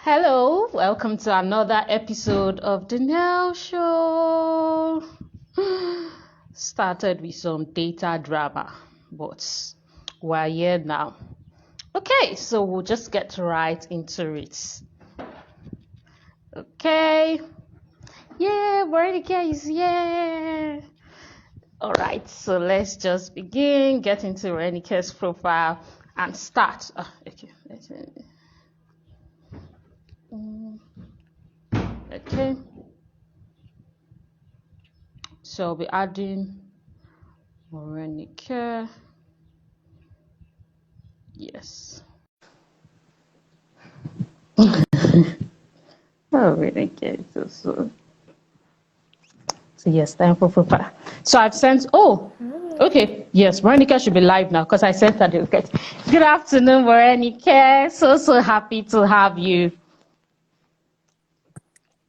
Hello, welcome to another episode of the NEL Show. Started with some data drama, but we're here now. Okay, so we'll just get right into it. Okay. Yeah, Morenike is here. All right, so let's just begin, get into Morenike's profile and start. Okay. So I'll be adding Morenike. Yes. Morenike. So yes, time for profile. So I've sent. Oh, okay. Yes, Morenike should be live now because I sent her the request. Good afternoon, Morenike. So happy to have you.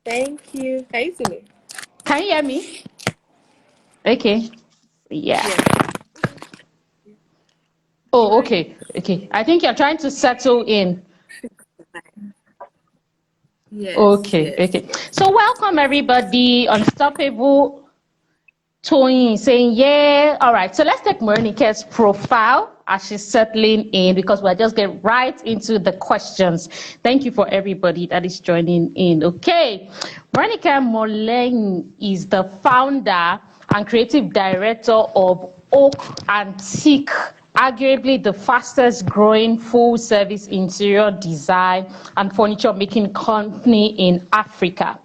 Thank you. Can you see me? Can you hear me? Okay. Yeah. Oh, okay. Okay. I think you're trying to settle in. Yes. Okay. Yes. Okay. So welcome everybody. Unstoppable Tony saying, yeah. All right. So let's take Morenike's profile as she's settling in because we're just getting right into the questions. Thank you for everybody that is joining in. Okay. Morenike Molehin is the founder and creative director of Oak Antique, arguably the fastest growing full service interior design and furniture making company in Africa.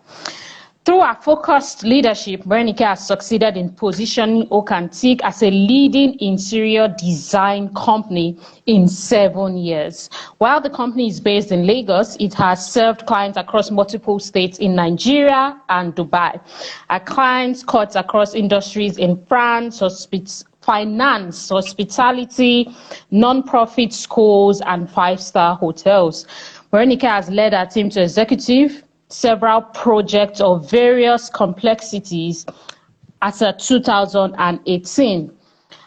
Through our focused leadership, Morenike has succeeded in positioning Oak Antique as a leading interior design company in 7 years. While the company is based in Lagos, it has served clients across multiple states in Nigeria and Dubai. Our clients cut across industries in France, finance, hospitality, non-profit schools, and five-star hotels. Morenike has led our team to executive several projects of various complexities as of 2018.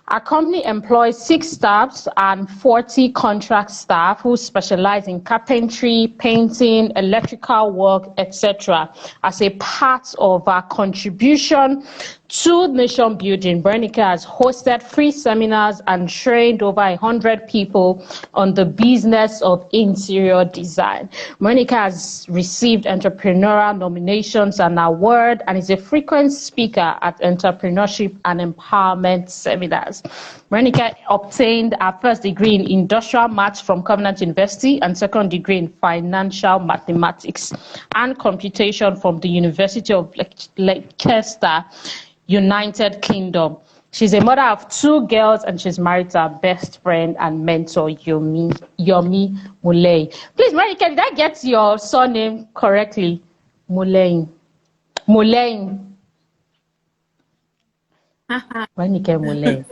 Our company employs 6 staffs and 40 contract staff who specialize in carpentry, painting, electrical work, etc. As a part of our contribution to nation building, Morenike has hosted free seminars and trained over 100 people on the business of interior design. Morenike has received entrepreneurial nominations and awards and is a frequent speaker at entrepreneurship and empowerment seminars. Morenike obtained her first degree in industrial maths from Covenant University and second degree in financial mathematics and computation from the University of Leicester, United Kingdom. She's a mother of 2 girls and she's married to her best friend and mentor, Yomi Molehin. Please, Morenike, did I get your surname correctly? Molehin. Molehin. Morenike Molehin.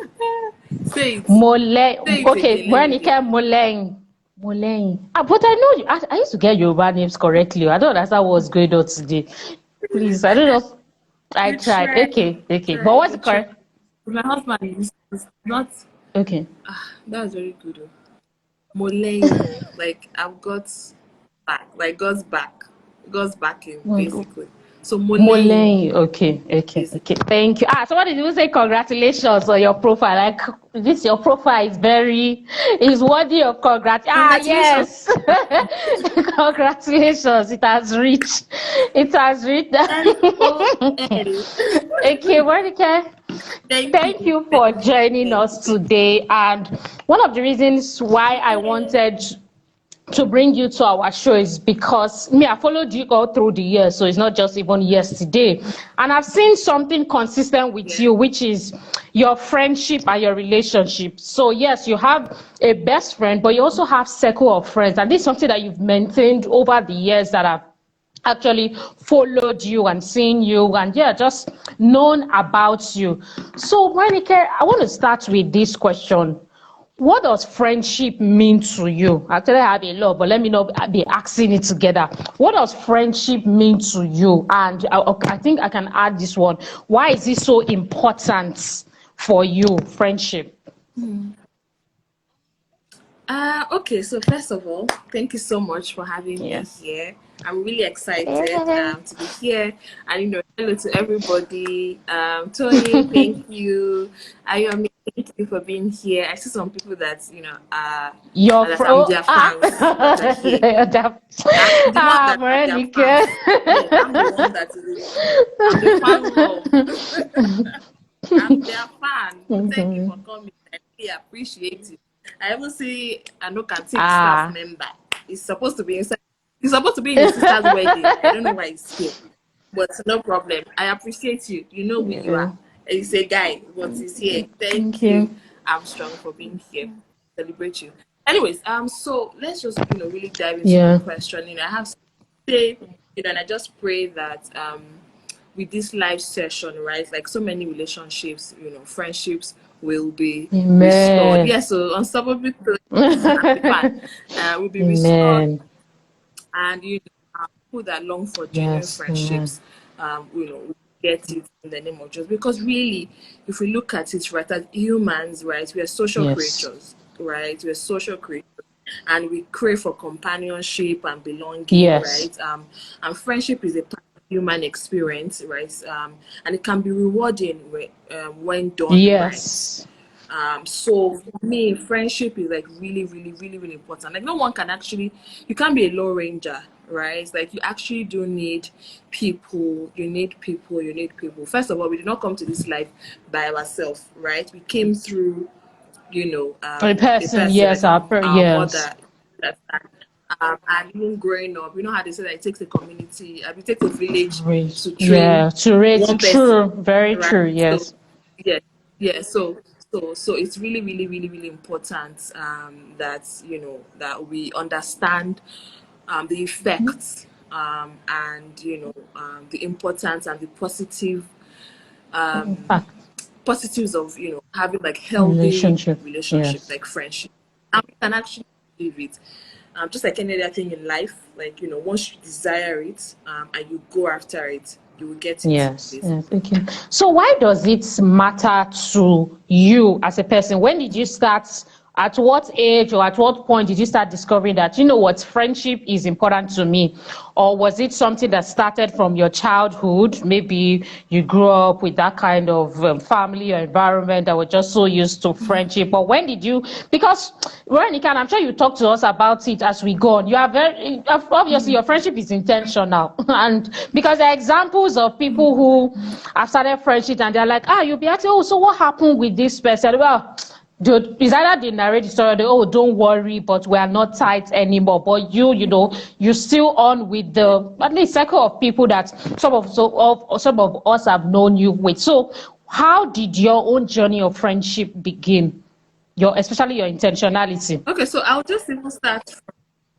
Say it. Molehin. Okay, Again, Morenike Molehin. Molehin. But I know you. I used to get Yoruba names correctly. I don't understand what's going on today. Please, I don't know. I tried. Okay. But what's the correct? My husband is not. Okay. That's very good. Molehin, like I've got back, like God's back, God's backing, basically. So Molehin. Okay. Thank you. Somebody even say congratulations on your profile. Like this, your profile is worthy of congratulations. Yes. Congratulations. It has reached. Okay, Morenike. Thank you for joining us today. And one of the reasons why I wanted to bring you to our show is because I followed you all through the years, so it's not just even yesterday. And I've seen something consistent with you, which is your friendship and your relationship. So yes, you have a best friend, but you also have circle of friends. And this is something that you've maintained over the years that I've actually followed you and seen you and just known about you. So Morenike, I want to start with this question. What does friendship mean to you? Actually, I have a lot, but let me not be asking it together. What does friendship mean to you? And I think I can add this one. Why is it so important for you, friendship? Okay, so first of all, thank you so much for having me Yes. here. I'm really excited Yay. to be here. And hello to everybody. Tony, thank you. Ayomi, thank you for being here. I see some people that Your that I'm fro their fans that are here. I'm the one that are their Morenike. fans. Yes, I'm the one that is. I'm the fan love. I'm their fan. Thank you for coming. I really appreciate it. I even see I know can take staff Ah. member. It's supposed to be inside. It's supposed to be in his sister's wedding. I don't know why it's here, but no problem. I appreciate you. You know who you Yeah. are. And he's a guy, but he's here. Thank Thank you. you. I'm strong for being here. Celebrate you. Anyways, so let's just really dive into the Yeah. question. I have to say, and I just pray that with this live session, right? Like so many relationships, friendships will be restored. Amen. Yeah, so unstoppable I'm a fan. Will be restored, Amen. and people that long for genuine Yes. Amen. friendships, will get it in the name of Jesus. Because really, if we look at it, right, as humans, right, we are social Yes. creatures, right? We're social creatures, and we crave for companionship and belonging, Yes. right? And friendship is a part of human experience, right? And it can be rewarding when done right. Yes. So for me, friendship is like really, really, really, really important. Like no one can actually, you can't be a low ranger, right? It's like you actually do need people. You need people. You need people. First of all, we did not come to this life by ourselves, right? We came through, A a person. person Yes. like our Yes. mother. And even growing up, how they say that it takes a community, it takes a village Raise. to train Yeah. To raise. one person, True. Very right? true. So, Yes. yeah, yeah. So it's really, really, really, really important that that we understand the effects and the importance and the In um, fact, positives of having like healthy relationship. relationships Yes. like friendship, and we can actually live it, just like any other thing in life. Like once you desire it and you go after it, you will get it Yes, yes, basically. thank you. So why does it matter to you as a person? When did you start, at what age or at what point did you start discovering that, what, friendship is important to me? Or was it something that started from your childhood? Maybe you grew up with that kind of family or environment that were just so used to friendship. But when did you, because Veronica, I'm sure you talk to us about it as we go on. You are very, obviously your friendship is intentional. And because there are examples of people who have started friendship and they're like, you'll be asking, oh, so what happened with this person? Well, it's either they narrate the story, or they, oh, don't worry, but we are not tight anymore. But you're still on with the at least circle of people that some of us have known you with. So, how did your own journey of friendship begin? Especially your intentionality. Okay, so I'll just even start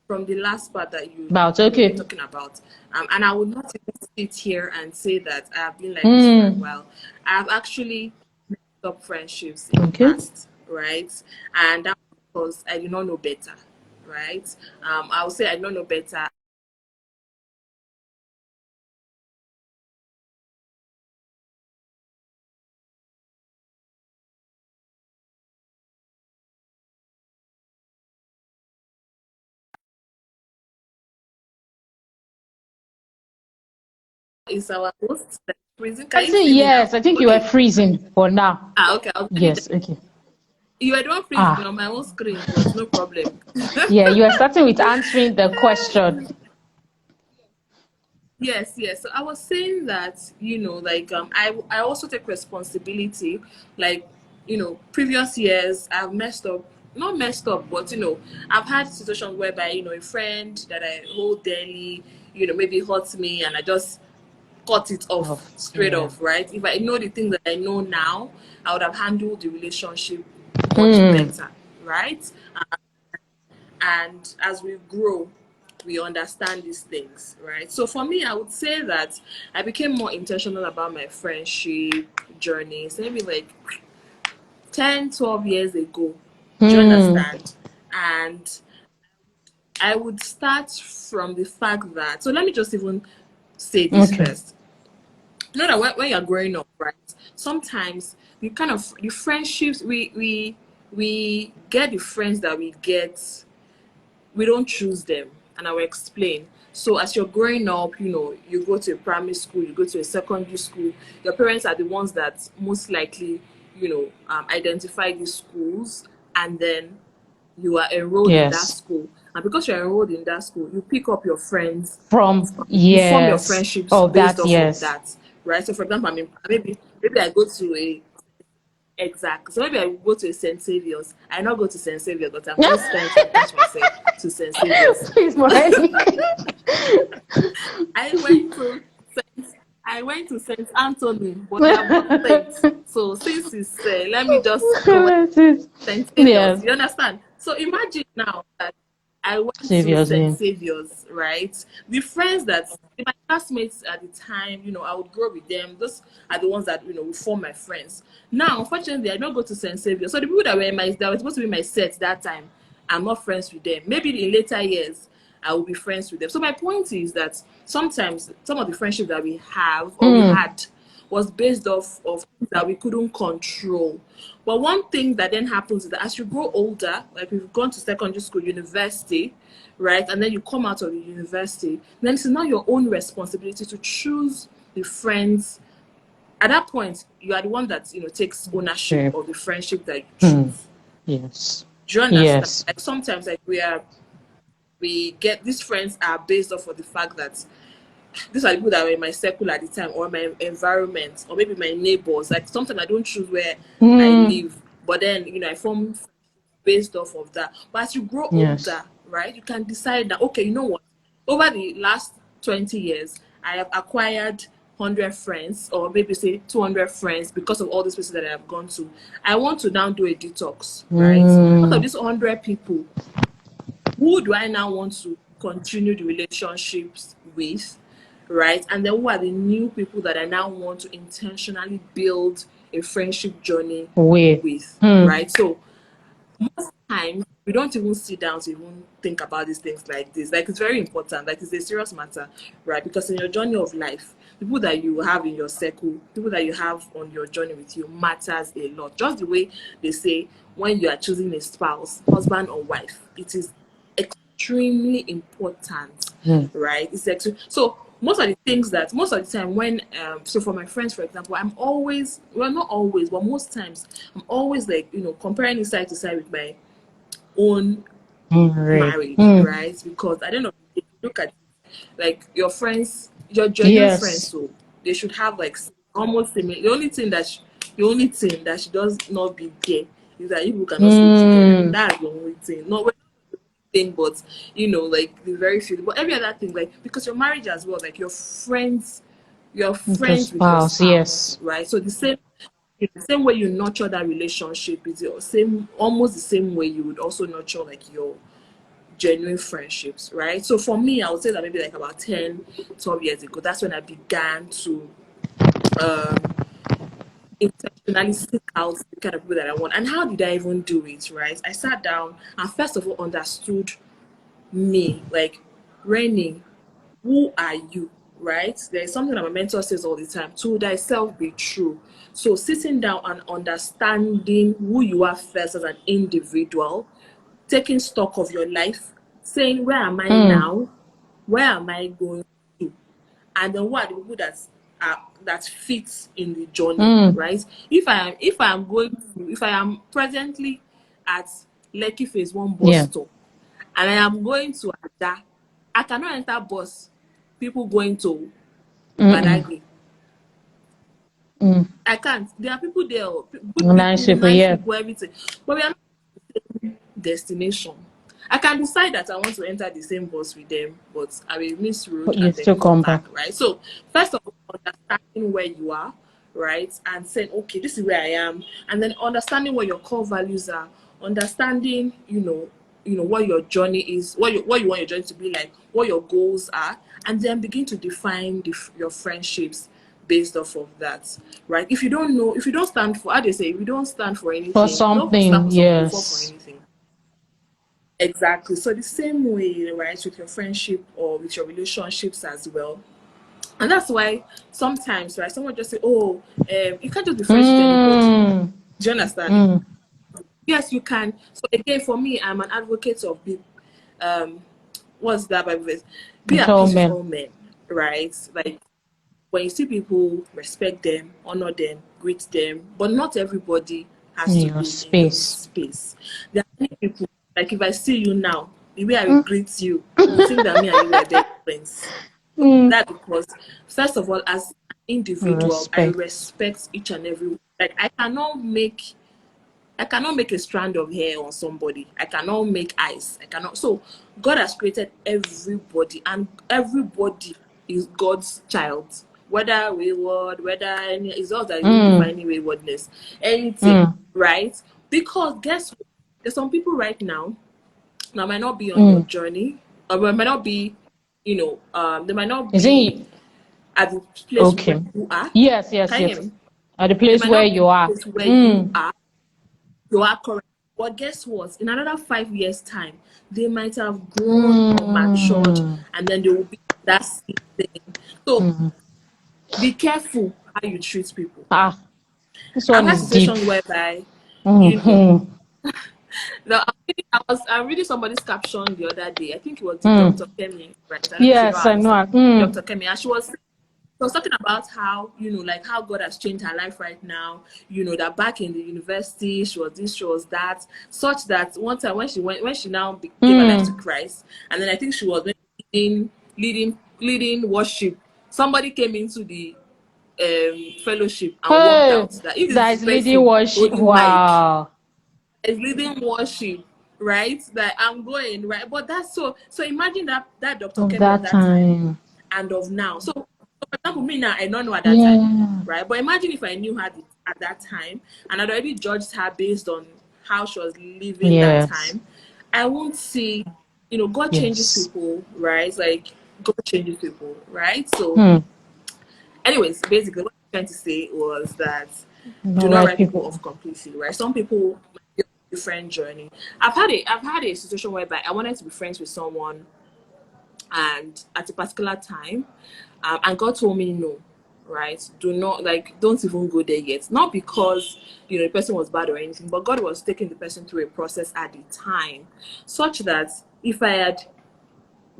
from the last part that About you're okay. talking about, and I would not even sit here and say that I've been like this for a Hmm. while. I've actually messed up friendships in the Okay. past, right? And that was because I did not know better, right? I would say I did not know better. Is our host like freezing? I Can you say see me yes. now? I think you were Okay. freezing for now. Okay, I'll tell you that. Yes. Okay. You were the one freezing Ah. on my own screen, but no problem. Yeah. You are starting with answering the question. Yes, yes. So I was saying that, like I also take responsibility. Like, previous years I've messed up, not messed up, but I've had situations whereby, a friend that I hold dearly, maybe hurts me and I just cut it off Of straight yeah. off, right? If I know the things that I know now, I would have handled the relationship much Hmm. better, right? And as we grow, we understand these things, right? So for me, I would say that I became more intentional about my friendship journeys maybe like 10, 12 years ago. Do you Hmm. understand? And I would start from the fact that, so let me just even say this Okay. first. You know that when you're growing up, right? Sometimes the friendships we we get the friends that we get, we don't choose them, and I will explain. So as you're growing up, you go to a primary school, you go to a secondary school, your parents are the ones that most likely, identify these schools, and then you are enrolled in that Yes. school. And because you're enrolled in that school, you pick up your friends, From you form your yes. friendships Oh, based that off of yes. that, right? So for example, maybe I go to a exact. So maybe I will go to a St. Saviour's. I not go to St. Saviour's, but I'm just trying to attach myself to St. Saviour's. Please, Morenike. I went to I went to St. Anthony, but they are both saints. So since it's let me just go St. Saviour's. Yes. You understand? So imagine now that I went to Saviour's St. name. Saviour's, right? The friends that my classmates at the time, I would grow with them. Those are the ones that would form my friends. Now, unfortunately, I don't go to St. Saviour's. So the people that were supposed to be my set that time, I'm not friends with them. Maybe in later years, I will be friends with them. So my point is that sometimes some of the friendship that we have or we had was based off of things that we couldn't control. But one thing that then happens is that as you grow older, like we've gone to secondary school, university, right, and then you come out of the university, then it's now your own responsibility to choose the friends. At that point, you are the one that takes ownership of the friendship that you choose. Yes. Do you understand? Yes. Like sometimes, like we get these friends are based off of the fact that these are the people that were in my circle at the time, or my environment, or maybe my neighbors. Like sometimes I don't choose where I live, but then I form friendships based off of that. But as you grow Yes. older, right, you can decide that, okay, you know what? Over the last 20 years, I have acquired 100 friends, or maybe say 200 friends, because of all these places that I have gone to. I want to now do a detox, right? Out of these 100 people, who do I now want to continue the relationships with, right? And then who are the new people that I now want to intentionally build a friendship journey with, right? So most times we don't even sit down to even think about these things like this. Like it's very important, like it's a serious matter, right? Because in your journey of life, people that you have in your circle, people that you have on your journey with you matters a lot. Just the way they say when you are choosing a spouse, husband or wife, it is extremely important, right? It's extreme. So most of the time when so for my friends, for example, I'm always, well, not always, but most times I'm always like comparing it side to side with my own marriage, right? Because I don't know, if you look at like your friends, your genuine friends, Yes. so they should have like almost similar. The only thing that should does not be there is that you cannot sleep together. That's the only thing. Not thing, but like the very few. But every other thing, like because your marriage as well, like you're The friends with your spouse. spouse, Yes. right? So the same way you nurture that relationship is the same, almost the same way you would also nurture like your genuine friendships, right? So for me, I would say that maybe like about 10, 12 years ago, that's when I began to intentionally seek out the kind of people that I want. And how did I even do it, right? I sat down and first of all understood me, like, Rennie, who are you, right? There's something that my mentor says all the time: to thyself be true. So sitting down and understanding who you are first as an individual, taking stock of your life, saying, where am I now? Where am I going to? And then what are the people that fits in the journey, right? If I am presently at Lekki Phase 1 bus Yeah. stop, and I am going to Ada, I cannot enter bus people going to Badagry. I can't. There are people there, good Nice people, people. nice Yeah. people, everything. But we are not destination. I can decide that I want to enter the same bus with them, but I will miss road But you and then still come come back. back, right? So first of all, understanding where you are, right, and saying, okay, this is where I am, and then understanding what your core values are, understanding, what your journey is, what you want your journey to be like, what your goals are, and then begin to define your friendships based off of that, right? If you don't know, if you don't stand for, how they say, if you don't stand for For anything, you don't stand something. for something, you fall for Yes. anything. Exactly. So the same way, right, with your friendship or with your relationships as well. And that's why sometimes, right, someone just say, oh, you can't just be friends with anybody. Mm. Do you understand? Yes, you can. So again, for me, I'm an advocate of um, what's that Bible verse? Be With at all peace with men. all men, right? Like when you see people, respect them, honor them, greet them, but not everybody has In to your be in your space. space. There are many people, like if I see you now, the way I will Mm. greet you, you think that me and you were best friends. Mm. That because, first of all, as an individual, I Respect. respect each and every one. Like I cannot make a strand of hair on somebody. I cannot make eyes. I cannot. So God has created everybody, and everybody is God's child. Whether wayward, whether any, it's not that you don't Mm. define any waywardness, anything, Mm. right? Because guess what? There's some people right now that might not be on your Mm. journey, or might not be, they might not Is be it at the place where okay? you are. Yes, yes, Can you hear yes. me? At the They place might where not be you at the are. place where you Mm. are. You are correct. But guess what? In another 5 years' time, they might have grown or matured, Mm. and then they will be that same thing. So Mm. be careful how you treat people. Ah, this I've one had is deep. situations whereby, you know, Mm-hmm. now I'm reading somebody's caption the other day. I think it was the Dr. Mm. Kemi, right? I don't know if you know Yes, her, I know. Dr. Mm. Kemi, and she was talking about how, like how God has changed her life right now. That back in the university, she was this, she was that, such that one time when she now gave her life to Mm. Christ, and then I think she was leading worship. Somebody came into the fellowship and walked Hey, out. That if that this is leading person worship. holding mic Wow. is leading worship, right? That I'm going right, but that's so. Imagine that Dr. Of Kemi of that that time time. and of now. So, for example, me now, I don't know at that time, Yeah. right? But imagine if I knew her at that time and I'd already judged her based on how she was living that Yes. time. I won't see, God changes Yes. people, right? Like, God changes people, right? So, Hmm. anyways, basically, what I'm trying to say was that The do not right write people people. off completely, right? Some people might be on a different journey. I've had a situation whereby I wanted to be friends with someone and at a particular time, and God told me no, right? Do not, like, don't even go there yet. Not because the person was bad or anything, but God was taking the person through a process at the time, such that if I had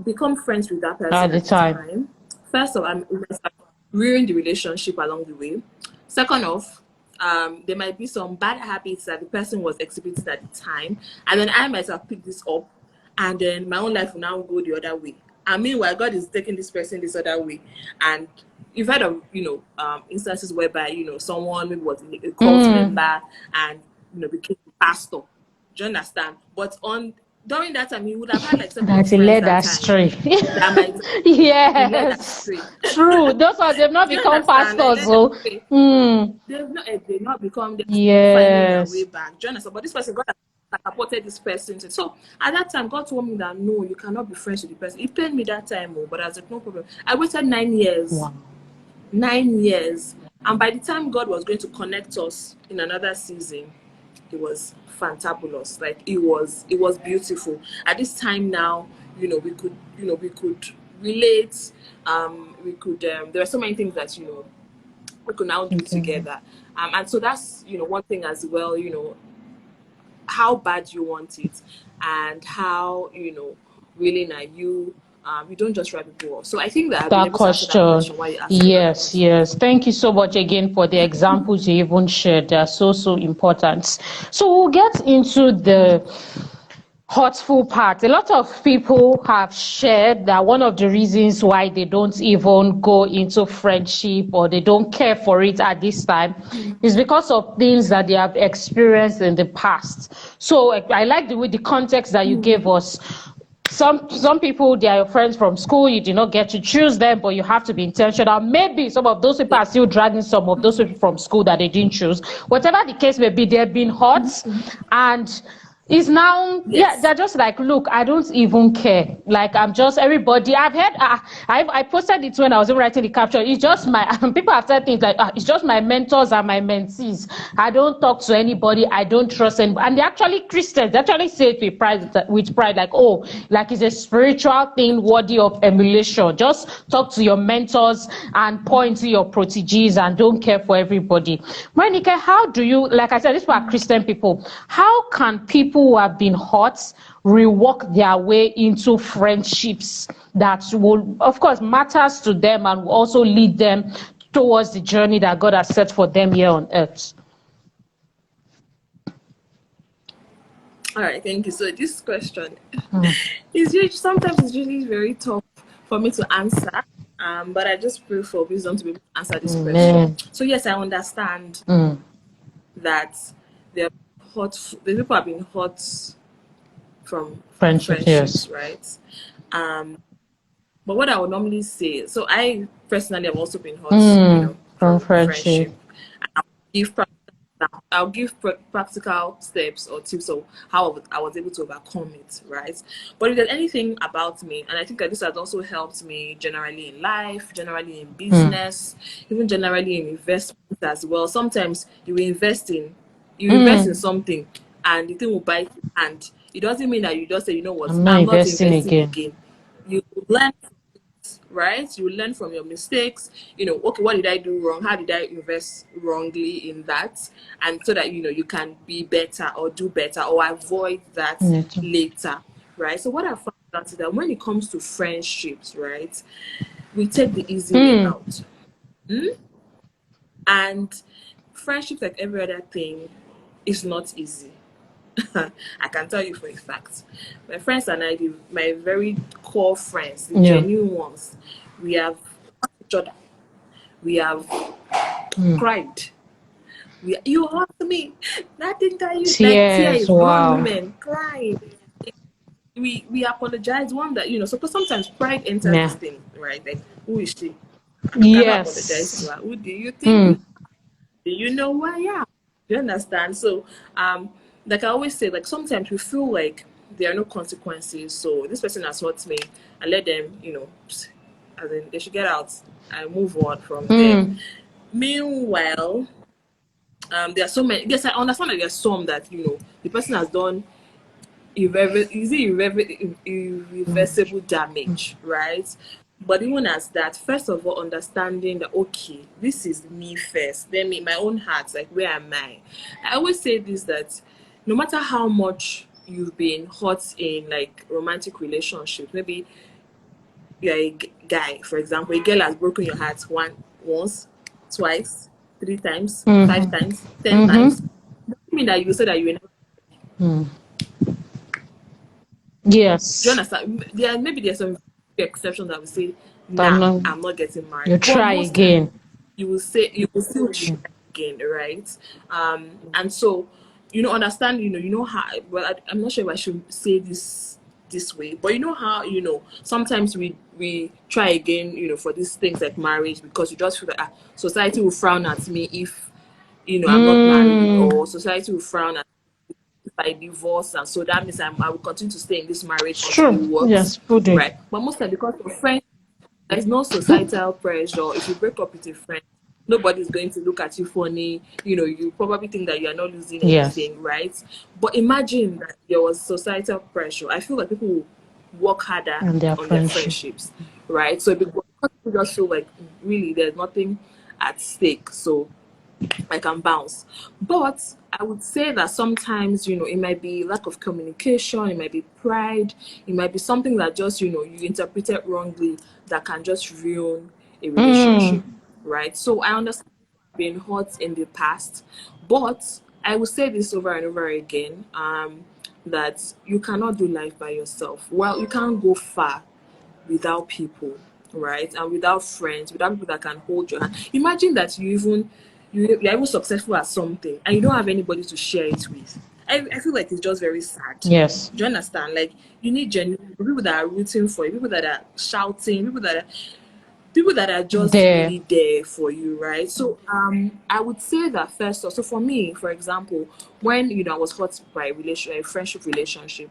become friends with that At person the at the time. time, first of all, we must have ruined the relationship along the way. Second off, there might be some bad habits that the person was exhibiting at the time, and then I might have picked this up, and then my own life will now go the other way. And meanwhile, God is taking this person this other way. And you've heard of instances whereby someone maybe was a cult Mm. member and became a pastor. Do you understand? But on during that time, he would have had like set of That he friends led that time astray. that might be led Yes. astray. True. Those are they've not Do you become understand? Like pastors, led oh. astray. Mm. They've not become. They're still finding their way Yes. back. Do you understand? But this person, God has supported this person. So at that time, God told me that no, you cannot be friends with the person. He paid me that time, but I was like, no problem. I waited 9 years. Wow. 9 years. And by the time God was going to connect us in another season, it was fantabulous. Like it was beautiful. At this time now, we could relate. We could there are so many things that we could now do Okay. together. And so that's one thing as well, how bad you want it and how willing are you. You don't just write people off. So I think that I've been That able to answer that question. question while you asked the other Yes, question. yes. Thank you so much again for the examples you even shared. They are so, so important. So we'll get into the hurtful part. A lot of people have shared that one of the reasons why they don't even go into friendship or they don't care for it at this time is because of things that they have experienced in the past. So I like the context that you gave us. Some people, they are your friends from school, you did not get to choose them, but you have to be intentional. Maybe some of those people Yeah. are still dragging some of those people from school that they didn't choose. Whatever the case may be, they've been hurt, and It's now, yeah, Yes. they're just like, look, I don't even care. Like, I'm just everybody. I've heard, I posted it when I was writing the caption. It's just my, people have said things like, it's just my mentors and my mentees. I don't talk to anybody. I don't trust anybody. And they actually Christians, they actually say it with pride, like, oh, like it's a spiritual thing worthy of emulation. Just talk to your mentors and point to your proteges and don't care for everybody. Morenike, how do you, like I said, these were Christian people. How can people who have been hurt rework their way into friendships that will, of course, matters to them and will also lead them towards the journey that God has set for them here on earth? All right, thank you. So this question is usually, sometimes it's really very tough for me to answer. But I just pray for wisdom to be able to answer this question. Amen. So yes, I understand that there are the people have been hurt from Friendship, yes. friendships, right? But what I would normally say, so I personally have also been hurt, From from friendship. friendship. And I'll give practical steps or tips of how I was able to overcome it, right? But if there's anything about me, and I think that this has also helped me generally in life, generally in business, even generally in investment as well. Sometimes you invest in something and the thing will bite you, and it doesn't mean that you just say, you know what, I'm not I'm not investing investing again. again. You learn, right? You learn from your mistakes. Okay, what did I do wrong? How did I invest wrongly in that? And so that you can be better or do better or avoid that later, right? So what I found out is that when it comes to friendships, right, we take the easy way out. And friendships, like every other thing, is not easy. I can tell you for a fact. My friends and I, my very core friends, the Yeah. genuine ones, we have hurt each other. We have cried. You hurt me. Nothing that you like Tears, tears, grown wow. women crying. We apologize. One that so because sometimes pride enters this Yeah. thing, right? Like, who is she? I cannot apologize to Yes. her. Who do you think? Do you know who I am? Do you understand? So, like I always say, like sometimes we feel like there are no consequences. So this person has hurt me, and let them, as in they should get out and move on from there. Meanwhile, there are so many. Yes, I understand that there's some that the person has done irreversible damage, right? But even as that, first of all, understanding that okay, this is me first, then me, my own heart, like where am I? I always say this, that no matter how much you've been hurt in like romantic relationships, maybe you're a guy, for example, a girl has broken your heart once, twice, 3 times, 5 times, 10 times. Doesn't mean that you say that you're. Do you Yes. understand? Maybe there's some exceptions that will say, I'm nah, not, I'm not getting married. you But try most time again. you will still try again, right? And so, understand, how, well, I'm not sure if I should say this way, but you know how, sometimes we try again, for these things like marriage, because you just feel that society will frown at me if, I'm not married, or society will frown at by divorce, and so that means I will continue to stay in this marriage It's until it true. works, Yes, pudding. right? But most time, because of friends, there's no societal pressure. If you break up with a friend, nobody's going to look at you funny. You probably think that you are not losing Yes. anything, right? But imagine that there was societal pressure. I feel like people will work harder And their on their friendship. friendships, right? So because people just feel like really there's nothing at stake, so I can bounce. But I would say that sometimes, it might be lack of communication, it might be pride, it might be something that just, you interpreted wrongly that can just ruin a relationship, right? So I understand being hurt in the past, but I will say this over and over again, that you cannot do life by yourself. Well, you can't go far without people, right? And without friends, without people that can hold your hand. Imagine that you're even successful at something and you don't have anybody to share it with. I feel like it's just very sad. Yes. Do you understand? Like, you need genuine people that are rooting for you, people that are shouting, people that are people that are just There. really there for you, right? So I would say that first. So for me, for example, when I was hurt by a friendship relationship,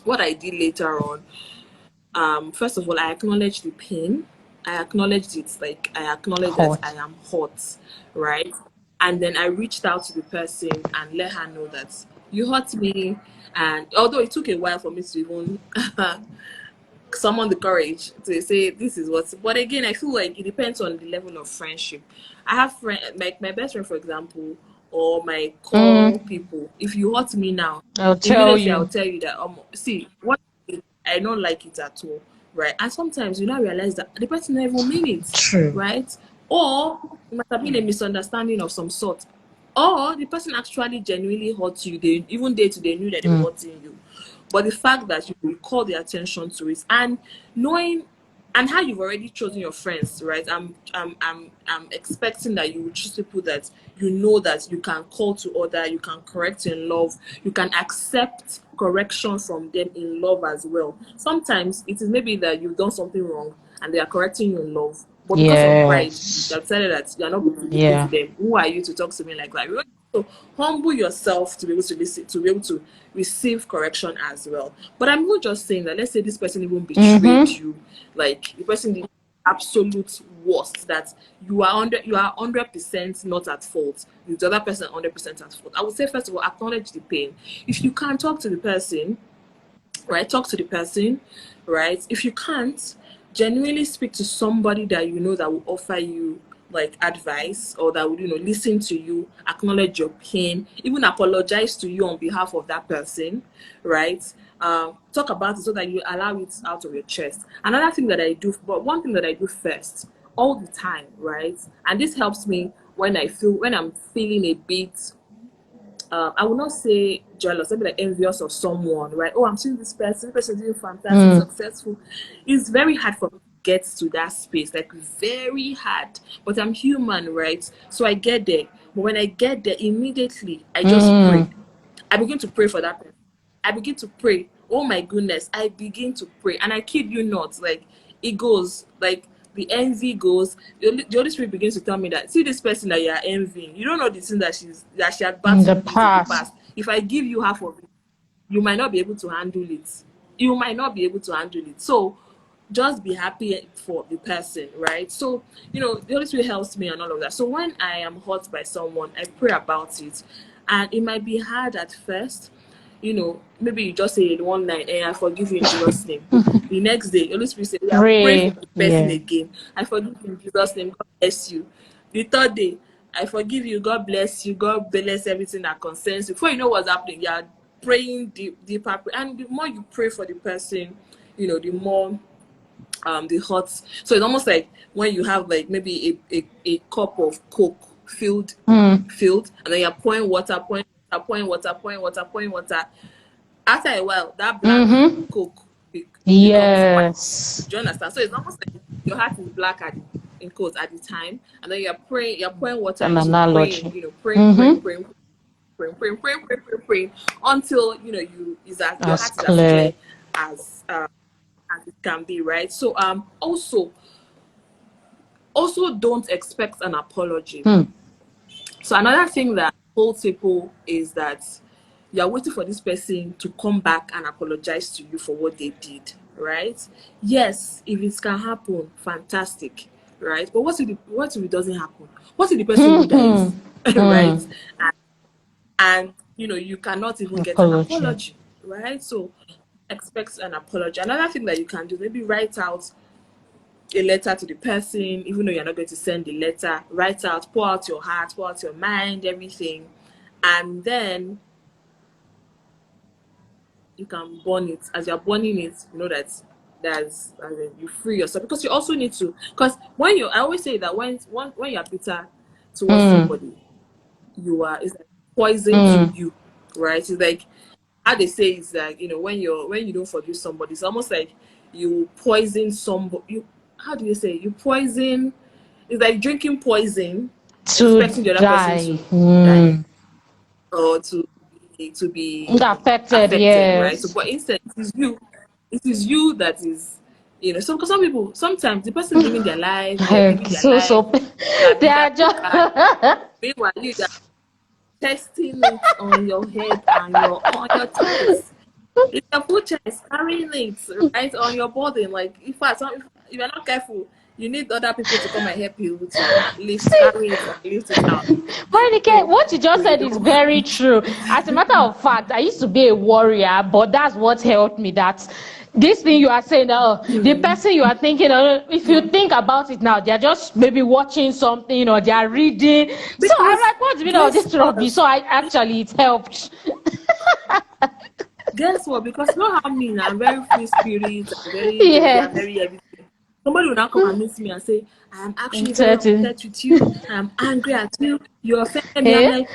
what I did later on, first of all, I acknowledged the pain. I acknowledged it, like I acknowledged that I Hot. am hurt, right? And then I reached out to the person and let her know that you hurt me. And although it took a while for me to even summon the courage to say this is what, but again, I feel like it depends on the level of friendship. I have friend, like my best friend, for example, or my core Mm, people. If you hurt me now, I'll tell immediately I'll you. tell you that see what I don't like it at all, right? And sometimes you now realize that the person never mean it, True. right? Or it might have been a misunderstanding of some sort, or the person actually genuinely hurt you. They even day to day knew that they were hurting you, but the fact that you call the attention to it and knowing and how you've already chosen your friends, right? I'm expecting that you will choose people that you know that you can call to order, you can correct in love, you can accept correction from them in love as well. Sometimes it is maybe that you've done something wrong and they are correcting you in love, but because of pride, you Yes. have decided that you are not going to listen to Yeah. them. Who are you to talk to me like that? So humble yourself to be able to listen, to be able to receive correction as well. But I'm not just saying that. Let's say this person even betrayed Mm-hmm. you, like the person did absolute worst, that you are 100% not at fault. The other person 100% at fault. I would say first of all, acknowledge the pain. If you can't talk to the person, right, talk to the person, right? If you can't, genuinely speak to somebody that you know that will offer you like advice, or that would listen to you, acknowledge your pain, even apologize to you on behalf of that person, right? Talk about it so that you allow it out of your chest. Another thing that I do, but one thing that I do first all the time, right? And this helps me when I'm feeling a bit I will not say jealous, maybe like envious of someone, right? Oh, I'm seeing this person is doing fantastic, Mm. successful. It's very hard for me to get to that space, like very hard. But I'm human, right? So I get there. But when I get there, immediately I just pray. Mm. I begin to pray for that person. I begin to pray. Oh my goodness, I begin to pray. And I kid you not, like it goes, like the envy goes. The Holy Spirit begins to tell me that, see this person that you are envying, you don't know the thing that she had In the battled with in the past. past. If I give you half of it, you might not be able to handle it. You might not be able to handle it. So just be happy for the person, right? So, the Holy Spirit helps me and all of that. So when I am hurt by someone, I pray about it. And it might be hard at first. Maybe you just say it one line, and I forgive you in Jesus' name. The next day, Holy Spirit says, yeah, pray for Pray. the person Yeah. again. I forgive you in Jesus' name. God bless you. The third day, I forgive you. God bless you. God bless everything that concerns you. Before you know what's happening, you are praying deeper. And the more you pray for the person, the more the hot. So it's almost like when you have like maybe a cup of Coke filled, Mm. and then you're pouring water, pouring water, pouring water, pouring water. After a while, that black Mm-hmm. Coke becomes white. Yes. Do you understand? So it's almost like your heart is black in quotes at the time, and then you're pouring water An into praying, analogy. praying, praying, Mm-hmm. praying, praying, praying, praying, praying, praying, praying, until your As heart is as clear. clear as it can be, right? So also don't expect an apology. Hmm. So another thing that holds people is that you're waiting for this person to come back and apologize to you for what they did, right? Yes, if it can happen, fantastic, right? But what if it doesn't happen? What if the person even Hmm. dies, Hmm. right? And you cannot even get an Apology. apology, right? So expect an apology. Another thing that you can do, maybe write out a letter to the person, even though you're not going to send the letter. Write out, pour out your heart, pour out your mind, everything, and then you can burn it. As you're burning it, you know that you free yourself, because you also need to. Because I always say that when you're bitter towards Hmm. somebody, it's like poison to Hmm. you, right? It's like how they say is like when you don't forgive somebody, it's almost like you poison somebody. How do you say you poison? It's like drinking poison, To expecting the other person die. to die Hmm. or to be Affected. affected, right? So, Yes. but instead, it is you that is You know, so because some people, sometimes the person living their life, they're living their life, they they're are just meanwhile you are testing it on your head and your chest. It's your full chest carrying it right on your body. Like if you're not careful, you need other people to come and help you to see. carry it and lift it out. Morenike, So what you just you said is know, very true. As a matter of fact, I used to be a warrior, but that's what helped me. That this thing you are saying, the person you are thinking, if you think about it now, they're just maybe watching something or they're reading. So I'm because like, what's the meaning of guess this what? rubbish? So I actually it helped. Guess what? Because you know how mean I'm very free spirit, I'm very jolly, I'm Yes. very everything. Somebody will now come and meet me and say, I am actually very Certain. upset with you, I'm angry at you, you offended me. I'm Eh? like,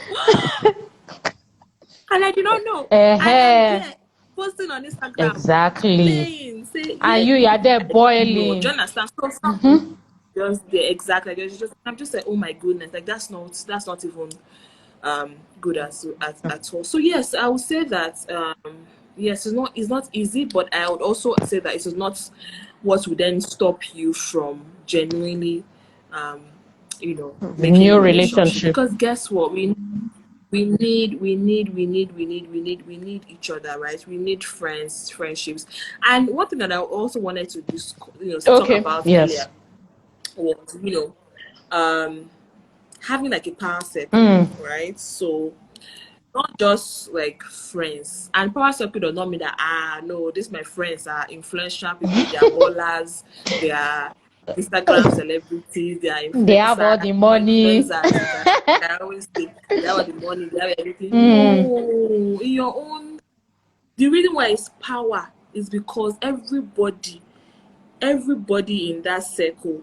and I did not know. I am Eh? here posting on Instagram, Exactly. playing, say, And yes, you are there I didn't know. Do you boiling. understand? So some just there exactly. I'm just like, oh my goodness, like that's not even good at all. So yes, I would say that yes, it's not easy, but I would also say that it is not what would then stop you from genuinely um making New a relationship. relationship. Because guess what? We need each other, right? We need friendships. And one thing that I also wanted to talk Okay. about Yes. earlier was, having like a power circle, Mm. right? So not just like friends. And power circle does not mean that no, these my friends are influential people, they are ballers, they are Instagram celebrities, they are They have all the money. influencers, like I always say, they have all the money, they have everything. Mm. No, in your own, the reason why it's power is because everybody in that circle,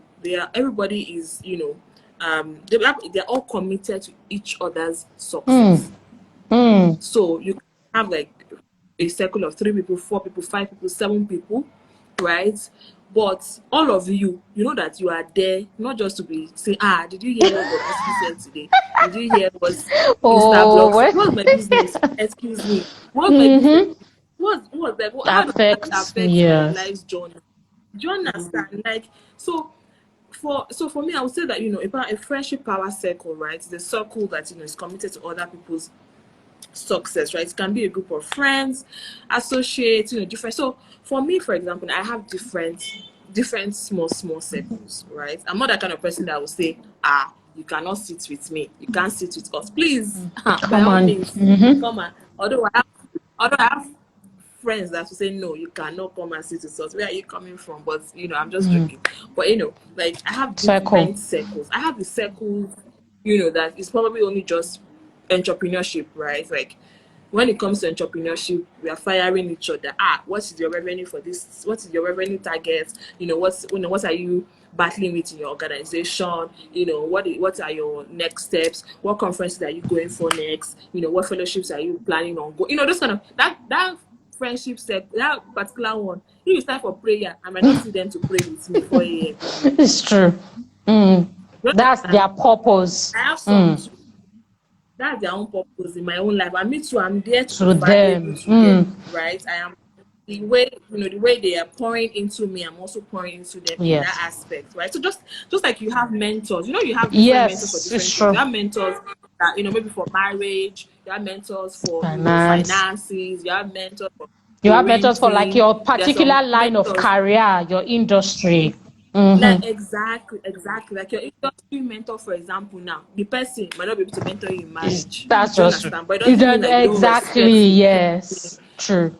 everybody is, they're all committed to each other's Mm. success. Mm. So you can have like a circle of 3 people, 4 people, 5 people, 7 people, right? But all of you know that you are there not just to be saying, did you hear what Bobrisky said today? Did you hear what Oh, Instablock said? what? What's my business? Excuse me. What's my business? Mm-hmm. What's like? How does that Affects. affect my Yes. life's journey? Do you understand? Like, for me, I would say that a friendship power circle, right? The circle that is committed to other people's success, right? It can be a group of friends, associates, different. So for me, for example, I have different small circles, right? I'm not that kind of person that will say, you cannot sit with me, you can't sit with us, please. By Come all on. means, Mm-hmm. come on. Although I have friends that will say, no, you cannot come and sit with us, where are you coming from? But I'm just joking. But like, I have Circle. different circles. I have the circles, that is probably only just entrepreneurship, right? Like, when it comes to entrepreneurship, we are firing each other. What is your revenue for this? What is your revenue target? What are you battling with in your organization? What are your next steps? What conferences are you going for next? What fellowships are you planning on going? Those kind of that friendship set, that particular one. If it's time for prayer, I might not see them to pray with me 4 a.m. It's true. Mm. You That's understand? their purpose. I have some Mm. too. That's their own purpose in my own life. And me too, I'm there to be To valuable them. to them, Mm. right? I am the way they are pouring into me, I'm also pouring into them in that Yes. aspect, right? So just like you have mentors, you have different mentors for Yes, it's different things. You true. have mentors that, maybe for marriage, you have mentors for, Finance. finances, you have mentors for You have mentors for like parenting, your there are some particular line of mentors. career, your industry. Like Mm-hmm. exactly. Like your industry mentor, for example, now the person might not be able to mentor you in marriage. That's Do you just true. understand? But it doesn't mean that you don't respect Exactly. the Yes. person. True.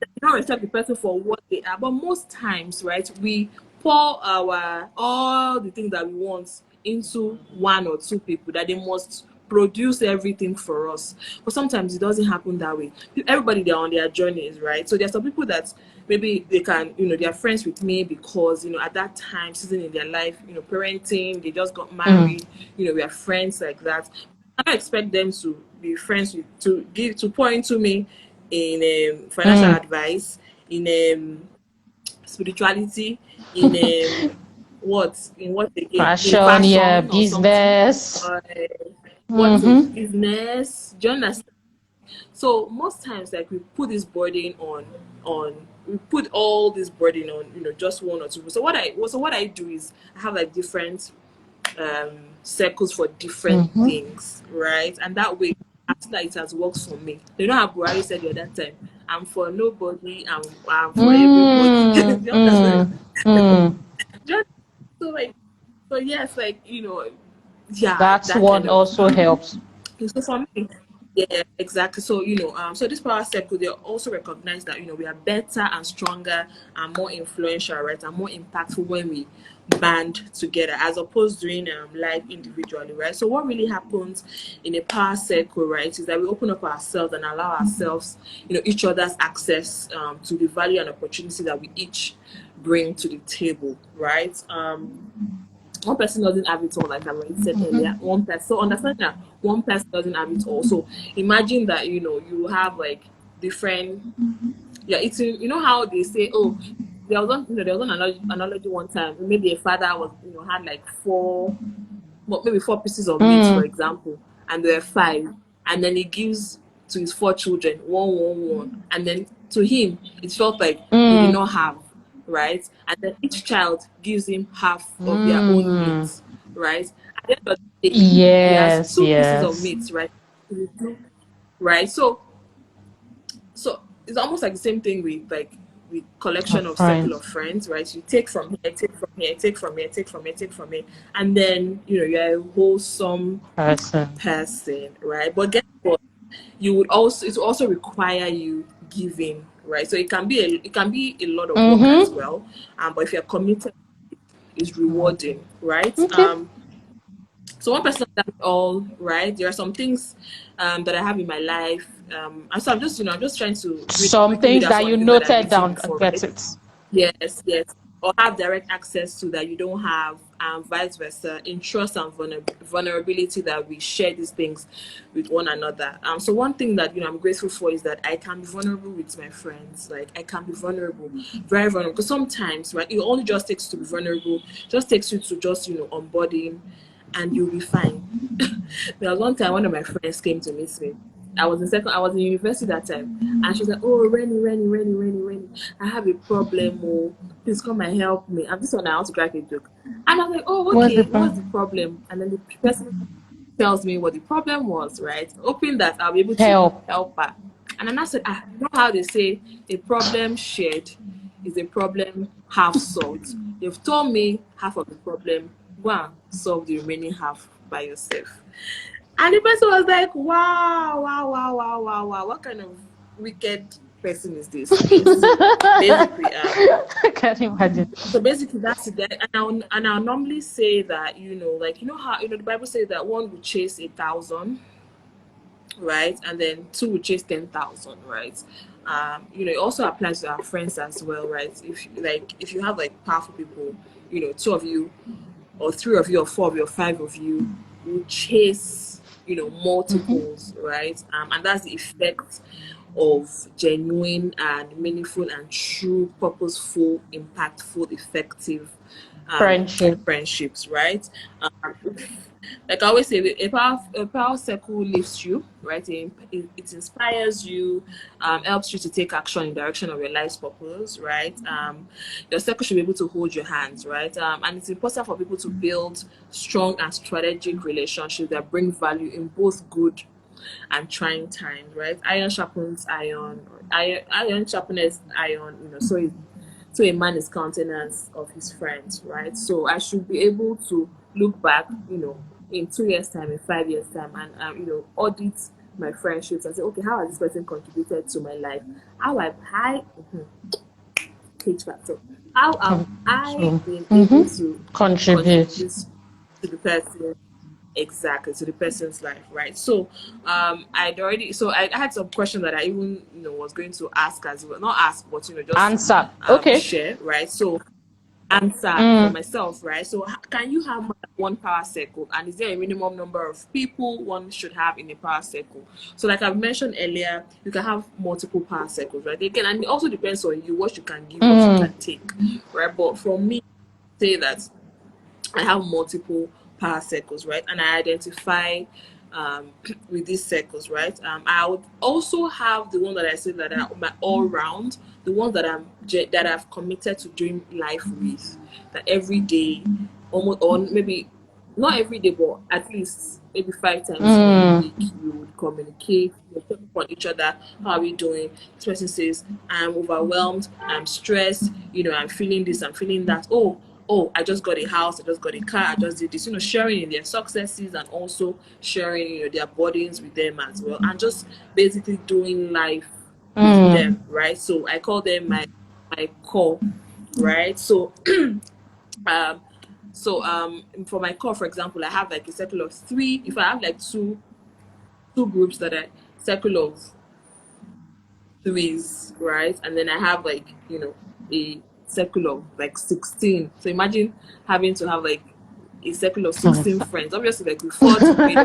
You don't respect the person for what they are. But most times, right, we pour our all the things that we want into 1 or 2 people that they must produce everything for us. But sometimes it doesn't happen that way. Everybody, they're on their journeys, right? So there's some people that maybe they can, they're friends with me because, at that time, season in their life, parenting, they just got Mm. married, we are friends like that. I don't expect them to be friends with, to pour into me in financial Mm. advice, in spirituality, in what again, in Fashion, yeah, fashion or something, business. or what in Mm-hmm. business. Do you understand? So most times, like, we put this burden on we put all this burden on, just one or two people. So what I do is I have like different circles for different things, right? And that way, after that, it has worked for me. You know how Buhari said the other time, I'm for nobody, I'm for everybody. You understand? Just so like, so yes, like, yeah, That that kind one of also helps. so for me, yeah, exactly. So so this power circle, they also recognize that we are better and stronger and more influential, right, and more impactful when we band together as opposed to doing life individually, right? So what really happens in a power circle, right, is that we open up ourselves and allow ourselves, each other's access to the value and opportunity that we each bring to the table, right? One person doesn't have it all, like I already said earlier. One person, so understand that one person doesn't have it all. So imagine that you have like different. You're eating. You know how they say, oh, there was an analogy one time. Maybe a father was had like maybe four pieces of meat, for example, and there are five, and then he gives to his four children one, and then to him it felt like he did not have, right? And then each child gives him half of their own meat, right? At the end of the day, he has Yes, two pieces of yes. meat, right? Right. So it's almost like the same thing with A collection of circle friend. of friends, right? You take from here, take from here, take from here, take from here, take from here, and then you're a wholesome Person. person, right? But guess what? It will also require you giving, right? So it can be a lot of work as well. But if you're committed, it's rewarding, right? Okay. So one person does it all, right? There are some things that I have in my life. And so I'm just trying to Some quickly read things out that some of you the things that I've noted written down. I before, get right? it. Yes, yes. Or have direct access to that you don't have, and vice versa. In trust and vulnerability that we share these things with one another. So one thing that I'm grateful for is that I can be vulnerable with my friends. Like I can be vulnerable, very vulnerable. Because sometimes, right, it only just takes to be vulnerable. Just takes you to just onboarding, and you'll be fine. There was one time one of my friends came to meet me. I was in university that time. And she's like, oh, Rennie, I have a problem. Oh, please come and help me. And this one, I want to crack a joke. And I was like, oh, What's the okay, what's the problem? problem? And then the person tells me what the problem was, right? Hoping that I'll be able to Help. help her. And then I said, you know how they say a problem shared is a problem half solved. You've told me half of the problem, go and solve the remaining half by yourself. And the person was like, wow. What kind of wicked person is this, right? So basically, I can't imagine. that's it. And I'll normally say that, like, how, the Bible says that one will chase 1,000, right? And then two will chase 10,000, right? It also applies to our friends as well, right? If you have like powerful people, two of you or three of you or four of you or five of you will chase, multiples, right? And that's the effect of genuine and meaningful and true, purposeful, impactful, effective Friendship. friendships, right? Like I always say, a power circle lifts you, right? It inspires you, helps you to take action in direction of your life's purpose, right? Your circle should be able to hold your hands, right? And it's important for people to build strong and strategic relationships that bring value in both good and trying times, right? Iron sharpens iron, iron sharpens iron, so a man is countenance of his friends, right? So I should be able to look back, in 2 years' time, in 5 years' time, and audit my friendships and say, okay, how has this person contributed to my life? How have I H factor? How have I So, been able to contribute. contribute to the person? Exactly, to the person's life, right? So I had some question that I even was going to ask as well, not ask, but just Answer. Okay. share, right? So answer for myself, right? So can you have more than one power circle, and is there a minimum number of people one should have in a power circle? So like I've mentioned earlier, you can have multiple power circles, right? And it also depends on you, what you can give, what you can take, right? But for me, say that I have multiple power circles, right? And I identify with these circles, right? I would also have the one that I said that are my all round, the ones that I've committed to doing life with, that every day, almost, or maybe not every day, but at least maybe 5 times in a week, you would communicate, you talk upon each other. How are we doing? This person says, I'm overwhelmed, I'm stressed, I'm feeling this, I'm feeling that. Oh, I just got a house, I just got a car, I just did this, sharing in their successes and also sharing, their burdens with them as well. And just basically doing life with them, right? So I call them my core, right? So for my core, for example, I have like a circle of 3. If I have like two groups that are circle of 3s, right? And then I have like, a circle of like 16. So imagine having to have like a circle of 16 friends. Obviously, like we fought, we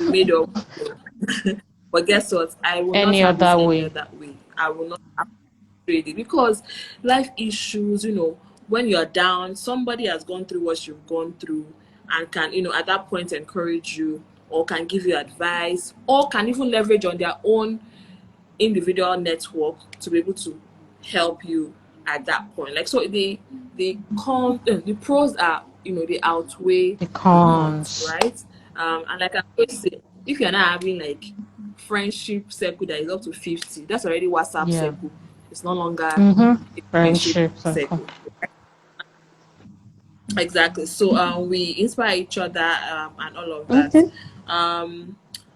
made up. But guess what? I will not have it any other way. I will not have it because life issues, when you're down, somebody has gone through what you've gone through and can, at that point encourage you, or can give you advice, or can even leverage on their own individual network to be able to help you at that point. Like, so the pros are, they outweigh the cons, right? And like I always say, if you're not having like friendship circle that is up to 50, that's already WhatsApp circle. It's no longer a friendship circle. Exactly. So we inspire each other and all of that.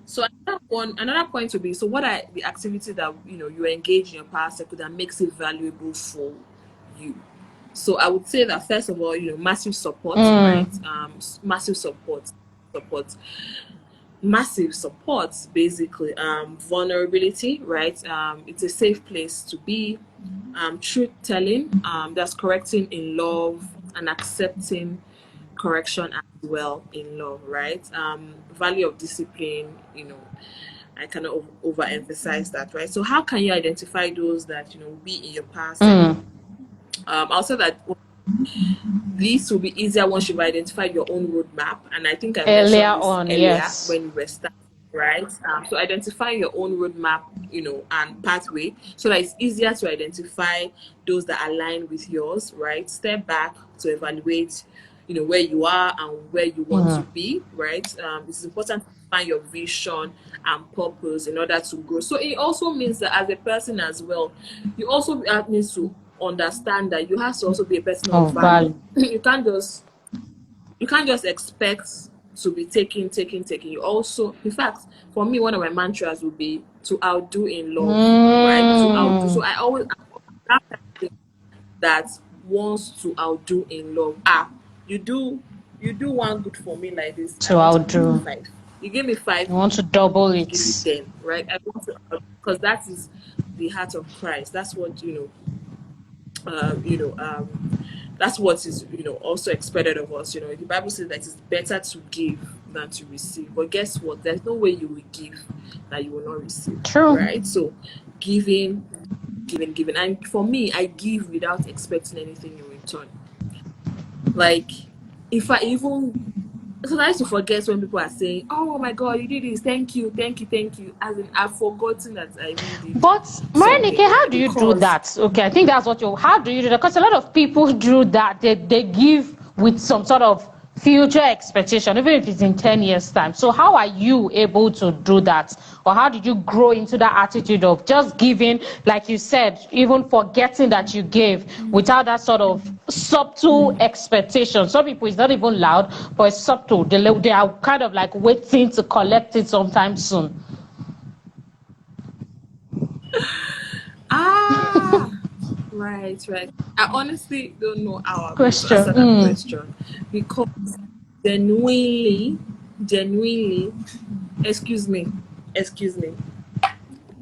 So another point would be, so what are the activities that you engage in your power circle that makes it valuable for you? So I would say that first of all, massive support, right? Massive support, basically. Vulnerability, right? It's a safe place to be. Truth telling, that's correcting in love and accepting correction as well in love, right? Value of discipline, I cannot overemphasize that, right? So how can you identify those that will be in your past? I'll say that this will be easier once you've identified your own roadmap, and I think I mentioned this earlier when we were starting, right? So identify your own roadmap, and pathway, so that it's easier to identify those that align with yours, right? Step back to evaluate, where you are and where you want to be, right? It's important to find your vision and purpose in order to grow. So it also means that as a person as well, you also need to understand that you have to also be a person of value. You can't just expect to be taking. You also, in fact, for me, one of my mantras would be to outdo in love, right? To outdo. So I always that wants to outdo in love. You do one good for me like this. To outdo 5. You give me 5. You want to double it. Give me 10, right? I want to, because that is the heart of Christ. That's what that's what is also expected of us. The Bible says that it's better to give than to receive. But guess what? There's no way you will give that you will not receive. True. Right? So giving. And for me, I give without expecting anything in return. Like, if I even, so I used to forget when people are saying, "Oh my God, you did this! Thank you." As in, I've forgotten that I really did. But Morenike, how do you do that? Okay, I think that's what how do you do that? Because a lot of people do that. They give with some sort of future expectation, even if it's in 10 years' time. So how are you able to do that? Or how did you grow into that attitude of just giving, like you said, even forgetting that you gave without that sort of subtle expectation? Some people, it's not even loud, but it's subtle. They are kind of like waiting to collect it sometime soon. Right. I honestly don't know how to answer that question, because genuinely, excuse me.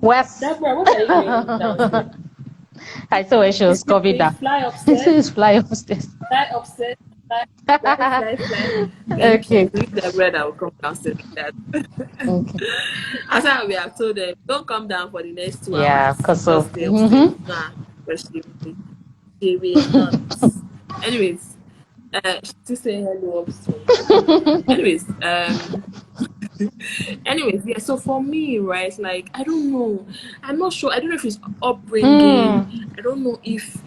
West. Deborah, what are you doing downstairs? I saw when she was coming down. Fly upstairs. Fly upstairs. Fly upstairs. Fly. Okay. Deborah that will come downstairs like that. Okay. As we have told them, don't come down for the next 2 hours. Yeah, because of Anyways, she's saying hello upstairs. Anyways, Anyways, yeah. So for me, right, like I don't know. I'm not sure. I don't know if it's upbringing. I don't know if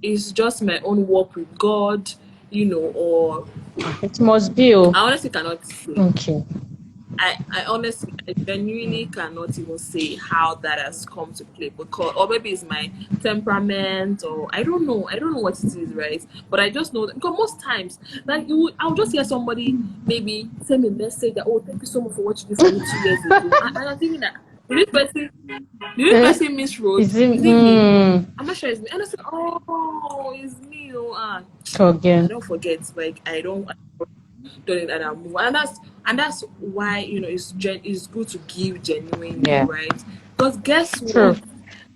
it's just my own work with God, or It must be. Oh. I honestly cannot say. Okay. I honestly, I genuinely cannot even say how that has come to play, because, or maybe it's my temperament, or I don't know. I don't know what it is, right? But I just know that, because most times, like I'll just hear somebody maybe send me a message that, oh, thank you so much for what you did for me 2 years ago, and I'm thinking that, did this person miswrote? Is it? Is it me? I'm not sure it's me. And I said, oh, it's me. Oh, I Again. don't forget. Like I don't done it and I move. And that's why it's good to give genuinely, Yeah. right? Because guess True. what?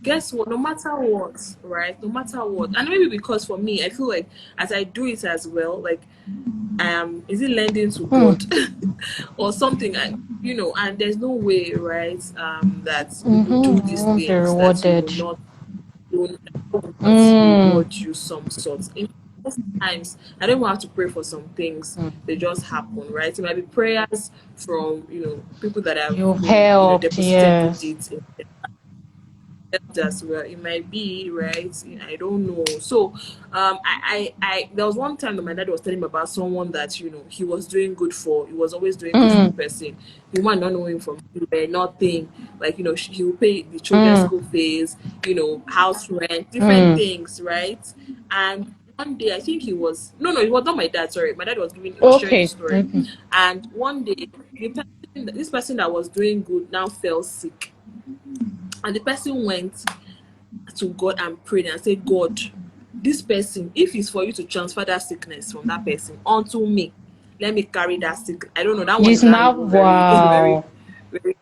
Guess what? No matter what, right? No matter what, and maybe because for me, I feel like as I do it as well, like I am, is it lending to God or something? And there's no way, right? That we will do these Won't be things that you will rewarded. not will not reward you some sort. In most times, I don't even have to pray for some things; they just happen, right? It might be prayers from people that have You've been helped, deposited good yes. deeds in as well. It might be right. I don't know. So, there was one time that my dad was telling me about someone that he was doing good for. He was always doing good for the person. The one not knowing from anywhere, nothing. Like he will pay the children's school fees, house rent, different things, right? And one day, I think he was no, it was not my dad. Sorry, my dad was sharing the Okay. story. And one day, this person that was doing good now fell sick, and the person went to God and prayed and said, God, this person, if it's for you to transfer that sickness from that person onto me, let me carry that sickness. I don't know, that one It's is not now, even very, very, wow. very,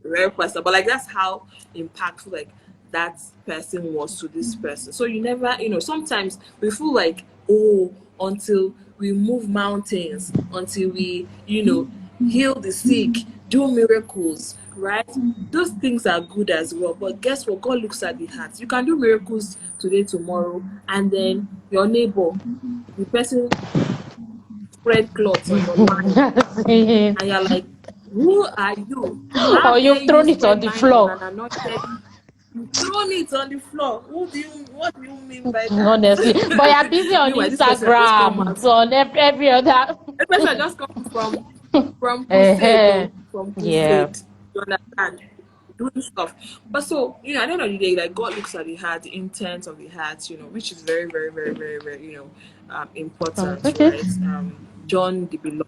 very personal. But like that's how impactful like that person was to this person. So you never, sometimes we feel like, oh, until we move mountains, until we, heal the sick, do miracles, right? Those things are good as well. But guess what? God looks at the heart. You can do miracles today, tomorrow, and then your neighbor, the person spread cloths on your line, and you're like, who are you? How Or dare you've you thrown it on spread the mine on floor. an anointed? You thrown it on the floor. What do you mean by that? Honestly. But you're busy on Meanwhile, this person had just come Instagram, out. so on every other. This person had just come from crusade, uh though, from Yeah. crusade. You understand? Doing stuff. But so, at the end of the day, like God looks at the heart, the intent of the heart, which is very, very, very, very, very, important, Okay. right? John the beloved.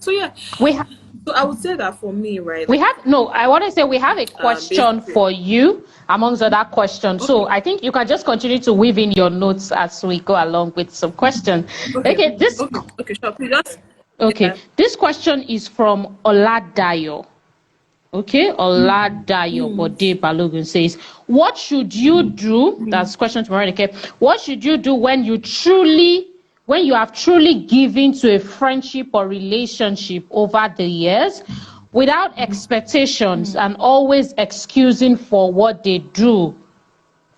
So yeah, We ha- so I would say that for me, right, we like have no. I want to say we have a question basically, for you amongst other questions. So okay, I think you can just continue to weave in your notes as we go along with some questions. okay, Okay. This okay, sure. Please just okay. yeah. This question is from Oladayo. Okay, Oladayo Mm, Bode Balogun says, what should you do? That's question to Morenike. What should you do when you have truly given to a friendship or relationship over the years without expectations and always excusing for what they do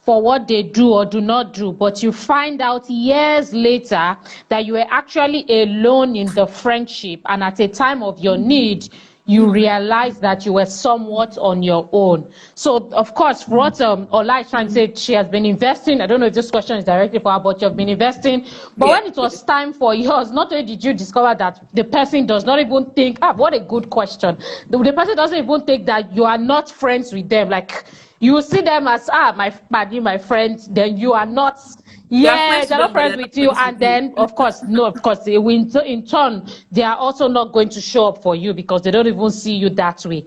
or do not do, but you find out years later that you were actually alone in the friendship, and at a time of your need, you realize that you were somewhat on your own. So, of course, what Ola is trying to say, she has been investing. I don't know if this question is directly for her, but you have been investing. But yeah, when it was time for yours, not only did you discover that the person does not even think, what a good question. The person doesn't even think that you are not friends with them. Like, you see them as my buddy, my friend, then you are not. you are Yeah, friends with they're not them, but friends they're not with you, friends and with you. then of course, no, of course, they will in turn they are also not going to show up for you because they don't even see you that way.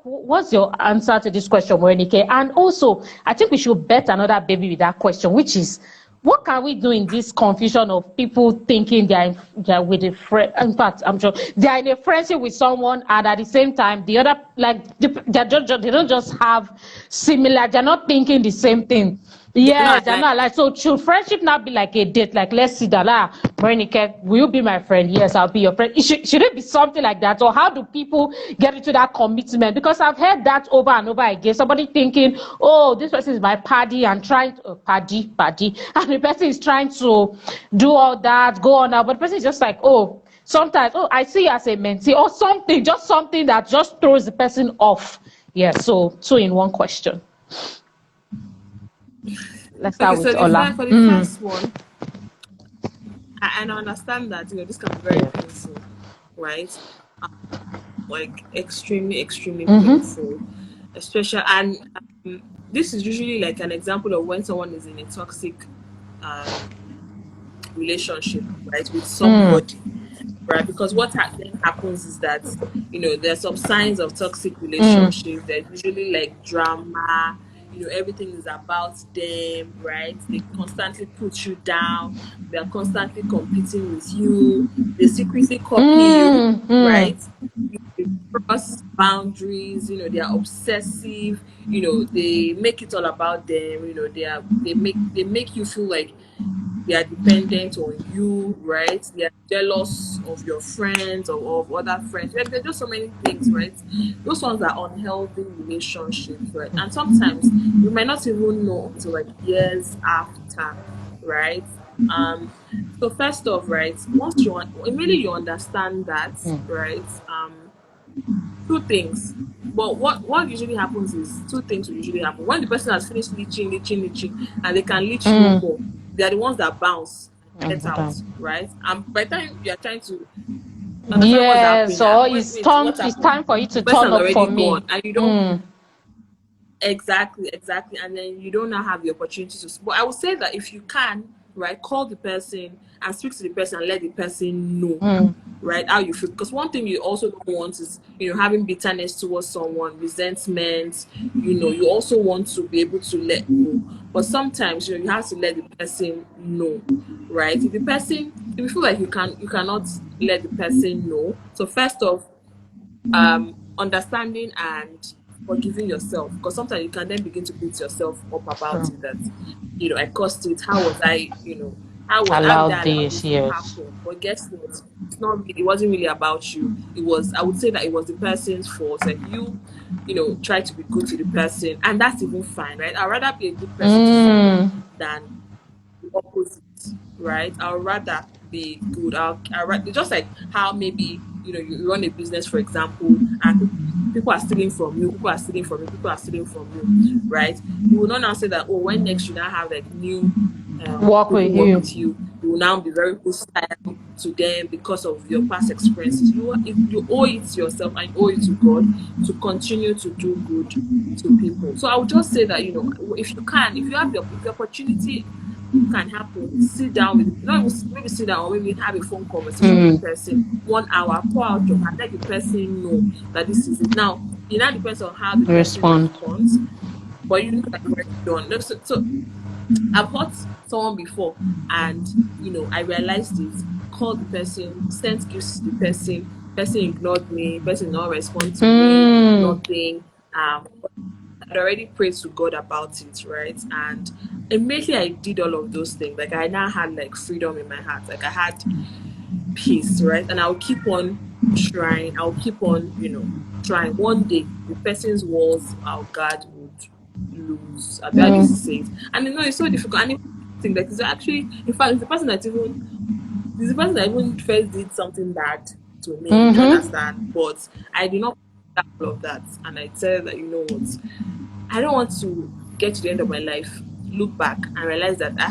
What's your answer to this question, Morenike? And also, I think we should bet another baby with that question, which is, what can we do in this confusion of people thinking they're with a friend? In fact, I'm sure they are in a friendship with someone, and at the same time, the other they don't just have similar. They're not thinking the same thing. They're Yes, not they're alive. not like, so should friendship not be like a date? Like, let's see that. Morenike, will you be my friend? Yes, I'll be your friend. Should it be something like that? Or how do people get into that commitment? Because I've heard that over and over again. Somebody thinking, oh, this person is my paddy and trying to paddy, and the person is trying to do all that, go on now, but the person is just like, oh, sometimes, oh, I see you as a mentee or something, just something that just throws the person off. Yeah, so 2 in 1 question. Let's start Okay, with so Ola. for the first one, and I understand that this can be very Yeah. painful, right? Like extremely painful, especially and this is usually like an example of when someone is in a toxic relationship, right, with somebody, right? Because what then happens is that there's some signs of toxic relationship. There's usually like drama. Everything is about them, right? They constantly put you down. They are constantly competing with you. They secretly copy you, right? They cross boundaries. They are obsessive. They make it all about them. They make you feel like they are dependent on you, right? They are jealous of your friends or of other friends. Like, there are just so many things, right? Those ones are unhealthy relationships, right? And sometimes you might not even know until like years after, right? Um, so first off, right, once immediately you understand that, right? Two things. But what usually happens is two things will usually happen. When the person has finished leeching, and they can leech no more, they are the ones that bounce and get out, right? And by the time you are trying to understand what's Yes, happening, or wait, what it's happened? time for you The to person turn has up for already gone, me. and you don't exactly, and then you don't now have the opportunity to. But I would say that if you can, right, call the person and speak to the person and let the person know, right, how you feel. Because one thing you also don't want is having bitterness towards someone, resentment. You also want to be able to let go. But sometimes you have to let the person know, right? If you feel like you cannot let the person know. So first off, understanding and forgiving yourself, because sometimes you can then begin to beat yourself up about True. it, that I caused it, how was I, how did Allow I allow this, this to yes. happen? But guess what, it wasn't really about you. I would say that it was the person's fault. Like try to be good to the person, and that's even fine, right? I'd rather be a good person to someone than the opposite, right? I'd rather be good. Just like how maybe you run a business, for example, and people are stealing from you, people are stealing from you, people are stealing from you, right? You will not now say that, oh, when next you now have like new Walk people with work you. with you will now be very hostile to them because of your past experiences. You owe it to yourself and you owe it to God to continue to do good to people. So I would just say that if you can, if the opportunity can happen, sit down with not even maybe sit down or maybe have a phone conversation with the person, 1 hour, pour out your heart, let the person know that this is it. Now it now depends on how the person Respond. responds, but you know that you've already done. No, so I've hurt someone before, and I realized it. Called the person, sent gifts to the person ignored me, person did not respond to me, nothing. I'd already prayed to God about it, right? And immediately I did all of those things. Like I now had like freedom in my heart. Like I had peace, right? And I'll keep on trying. I'll keep on, trying. One day the person's walls, our guard would lose. I bet used to say it. And it's so difficult. And think like it's actually, in fact, it's the person that even first did something bad to me. Do you understand? But I did not all of that, and I said that what, I don't want to get to the end of my life, look back and realize that I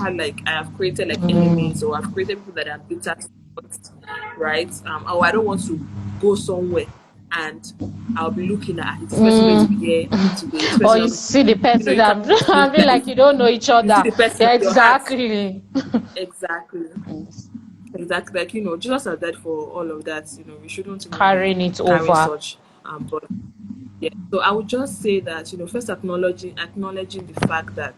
have created like enemies, or I've created people that are bitter towards, right? Or I don't want to go somewhere and I'll be looking at it. This person going to be here today. This Or person you not see the person you can that I mean, like you don't know each you see other. the person Yeah, at your heart. exactly. Exactly. Exactly. Like, Jesus has died for all of that. We shouldn't even be Carrying it carrying over. such but yeah. So I would just say that, first acknowledging the fact that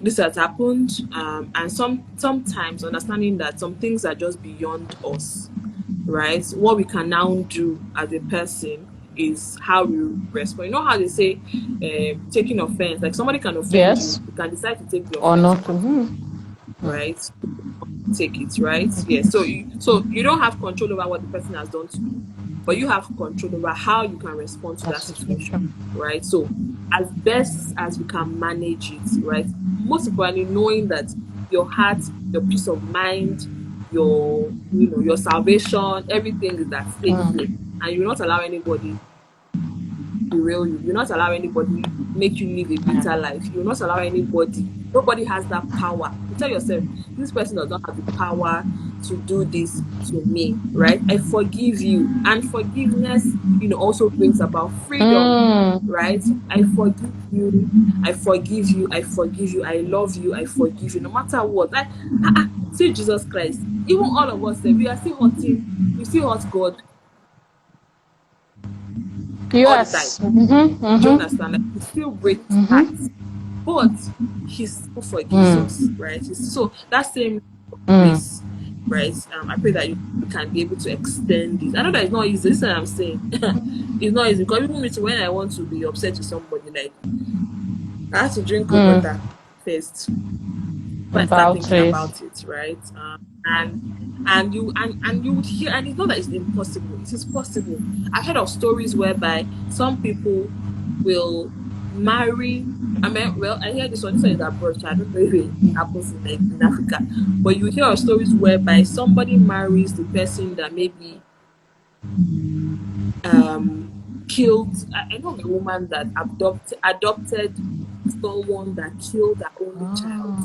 this has happened, and sometimes understanding that some things are just beyond us, right? What we can now do as a person is how we respond. You know how they say, taking offense, like somebody can offend you, Yes. you can decide to take the Or offense not. or not, right? Take it, right? Yeah. So you don't have control over what the person has done to you, but you have control over how you can respond to That that situation, situation. right? So as best as we can manage it, right? Most importantly, knowing that your heart, your peace of mind, your salvation, everything is at stake here, and you will not allow anybody derail you. You'll not allow anybody make you live a bitter life. You'll not allow anybody. Nobody has that power. You tell yourself, this person does not have the power to do this to me, right? I forgive you. And forgiveness, also brings about freedom, right? I forgive you. I forgive you. I forgive you. I love you. I forgive you. No matter what. Like, see Jesus Christ. Even all of us, we are still hurting. We still hurt God all the Yes. time. Do you understand? Like, it still breaks heart, but he still forgives us, right? So that same grace, right? I pray that you can be able to extend it. I know that it's not easy. This is what I'm saying. It's not easy because even when I want to be upset with somebody, like I have to drink cold water first before I start thinking about it, right? And you would hear, and it's not that it's impossible, it is possible. I've heard of stories whereby some people will marry. I hear this one is abroad, so I don't know if it happens in Africa, but you hear of stories whereby somebody marries the person that maybe killed. I know a woman that adopted someone that killed her only child.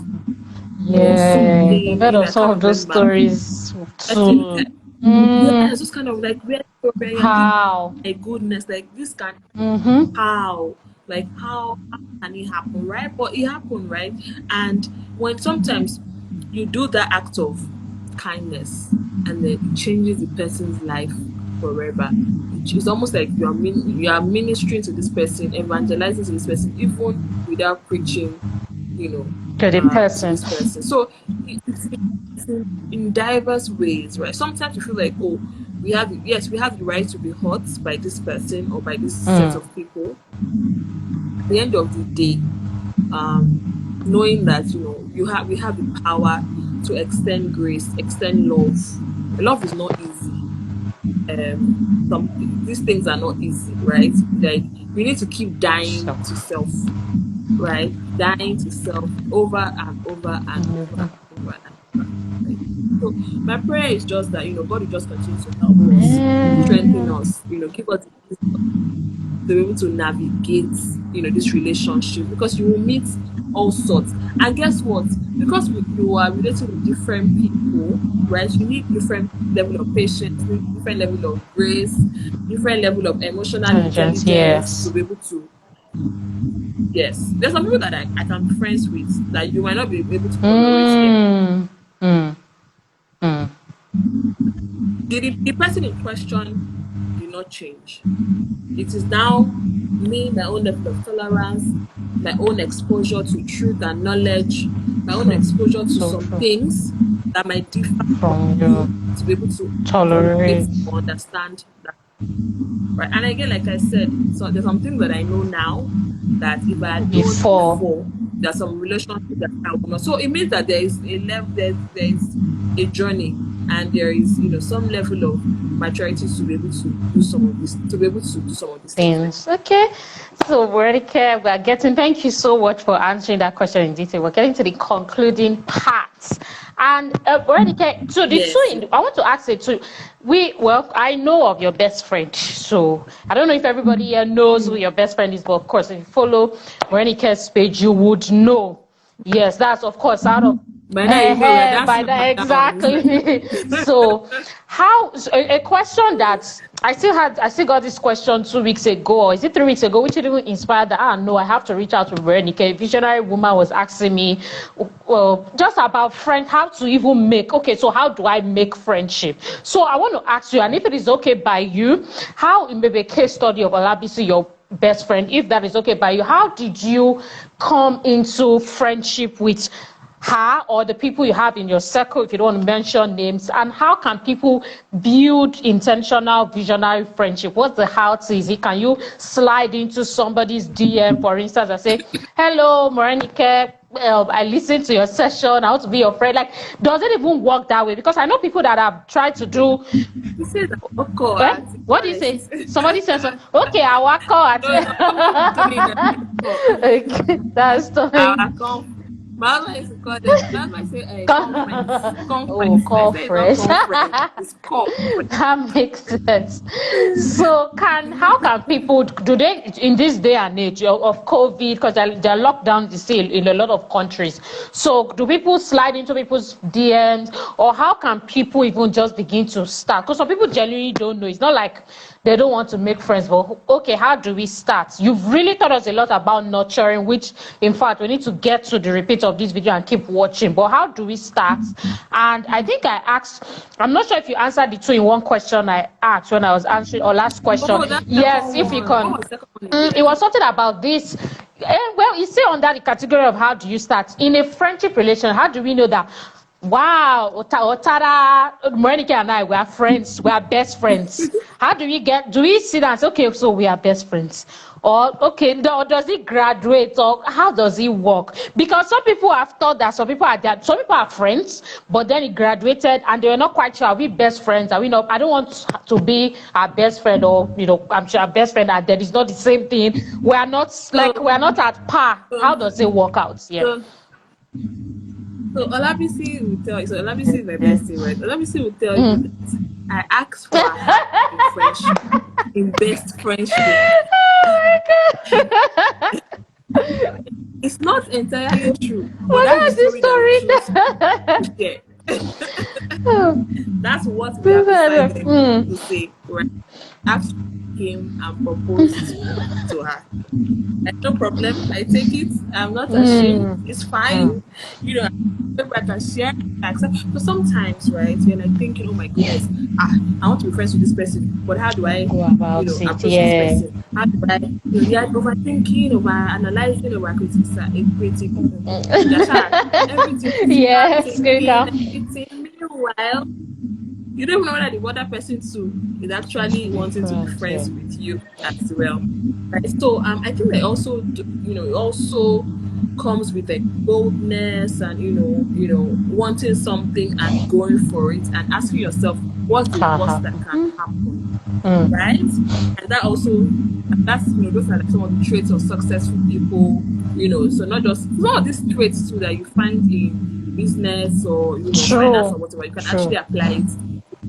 Yeah, I've heard of some of those stories too. Yeah, it's just kind of like weird story. How? My goodness, like this can how can it happen, right? But it happened, right? And when sometimes you do that act of kindness and then it changes the person's life forever. It's almost like you are ministering to this person, evangelizing to this person, even without preaching, to the person. To this person. So it's in diverse ways, right? Sometimes you feel like, oh, we have the right to be hurt by this person or by this set of people. At the end of the day, knowing that we have the power to extend grace, extend love. Love is not easy. These things are not easy, right? Like we need to keep dying to self, right? Dying to self over and over and over and over and over. Right? So my prayer is just that God will just continue to help us, strengthen us, give us the to be able to navigate, this relationship, because you will meet all sorts. And guess what? Because you are relating with different people, right? You need different level of patience, different level of grace, different level of emotional intelligence to be able to. Yes, there's some people that I can be friends with that you might not be able to tolerate them. The person in question did not change. It is now me, my own level of tolerance, my own exposure to truth and knowledge, my own exposure to some things that might differ from you to be able to tolerate or understand that. Right. And again, like I said, so there's something that I know now that if I had known before, there's some relationships that I will not. So it means that there is a level, there is a journey, and there is some level of maturity to be able to do some of this, to be able to do some of these things. Okay. So Morenike, thank you so much for answering that question in detail. We're getting to the concluding parts. And Morenike, so I want to ask it too. I know of your best friend, so I don't know if everybody here knows who your best friend is, but of course, if you follow Morenike's page, you would know. Yes, that's of course out of exactly. So a question that I still got this question 2 weeks ago, or is it 3 weeks ago, which didn't inspire that. No, I have to reach out to Morenike. A visionary woman was asking me, just about friend, how to even make. Okay, so how do I make friendship? So I want to ask you, and if it is okay by you, how in maybe a case study of Olabisi, your best friend, if that is okay by you, how did you come into friendship with her or the people you have in your circle, if you don't want to mention names, and how can people build intentional visionary friendship? What's the how to easy? Can you slide into somebody's DM, for instance, and say, hello, Morenike, I listened to your session, I want to be your friend? Like, does it even work that way? Because I know people that have tried to do. You say that, of course. What do you say? Somebody says, okay, I will call at. Okay, that's fine. My husband used to call them. My husband say, conference, Oh, conference. I call say it's not fresh. conference. It's call. That makes sense. So, how can people do they in this day and age of COVID, because they're locked down still in a lot of countries? So, do people slide into people's DMs, or how can people even just begin to start? Because some people genuinely don't know. It's not like they don't want to make friends, but okay, how do we start? You've really taught us a lot about nurturing, which in fact we need to get to the repeat of this video and keep watching. But how do we start? And I think I asked, I'm not sure if you answered the two in one question I asked when I was answering our last question. Oh, that Yes, second if you one. can. What was the second one again? It was something about this. Well, you say under the category of how do you start in a friendship relation, how do we know that, wow, Otara, Morenike and I, we are friends, we are best friends? How do we sit down and say, okay, so we are best friends? Or, okay, or does it graduate, or how does it work? Because some people have thought that some people are friends, but then it graduated and they were not quite sure, are we best friends? Are we not? I don't want to be our best friend, or, I'm sure our best friend, and that is not the same thing. We are not at par. How does it work out? Yeah. So Olabisi will tell you. So Olabisi is my bestie, right? Olabisi will tell you that I asked for her in friendship, in best friendship. It's not entirely true, but that's the story that we share. That's what we have decided to say, right? After came and proposed to her. No problem. I take it. I'm not ashamed. It's fine. Maybe I can share, accept. So sometimes, right, you're like thinking, oh my goodness, I want to be friends with this person, but how do I, Go about it, approach this person? How do I, you're overthinking, over analyzing, over critiquing, everything. Yes, Everything. Meanwhile, you don't even know that the other person too is actually wanting to be friends with you as well. Right? So I think they also it also comes with like boldness and wanting something and going for it and asking yourself what's the worst that can happen. Right? And that's those are like some of the traits of successful people, so not just some of these traits too that you find in business or finance or whatever, you can actually apply it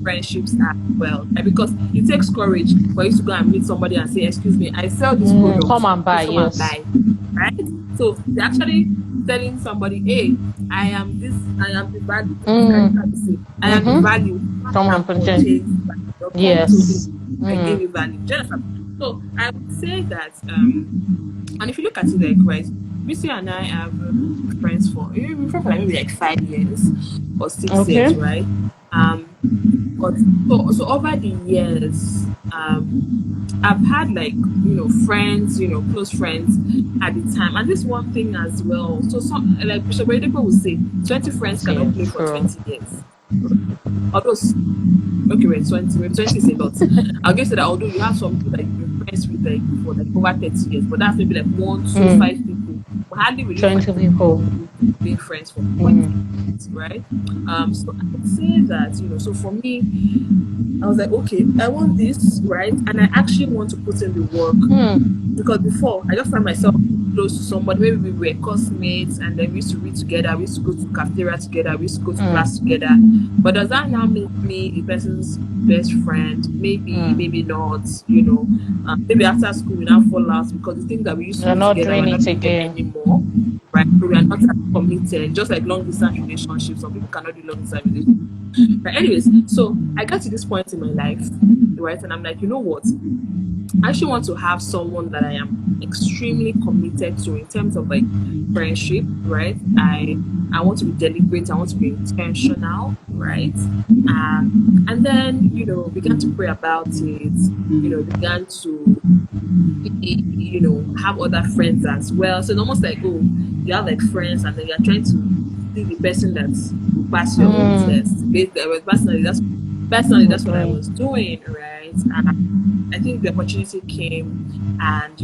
friendships as well, right? Because it takes courage for you to go and meet somebody and say, excuse me, I sell this product, come and buy, and buy, right? So they're actually telling somebody, hey, I am the value, I am the value, come and purchase. Yes. I give you value. So I would say that and if you look at it like, right, Missy and I have been friends for maybe like 5 years or 6 years, right? But so over the years, I've had like friends, close friends at the time, and this one thing as well. So some like Bishop people will say 20 friends cannot play for 20 years. Although okay, wait, 20 is a lot. I'll give you that although you have some people that you've been friends with like for like over 30 years, but that's maybe like 1, 2, 5 people. We hardly really 20 people being friends for 20 years, right? So I would say that, so for me, I was like, okay, I want this, right? And I actually want to put in the work. Because before, I just found myself close to somebody. Maybe we were classmates and then we used to read together, we used to go to cafeteria together, we used to go to class together. But does that now make me a person's best friend? Maybe, maybe not, maybe after school we now fall out because the things that we used to do together are not together anymore. Right? So we are not as committed, just like long distance relationships. Some people cannot do long distance relationships. But anyways, so I got to this point in my life, right? And I'm like, you know what? I actually want to have someone that I am extremely committed to in terms of like friendship, right? I want to be deliberate, I want to be intentional, right? And then, began to pray about it, began to have other friends as well. So it's almost like, oh, you have like friends and then you're trying to be the person that will pass your own test. Personally, that's what I was doing, right? And I think the opportunity came and,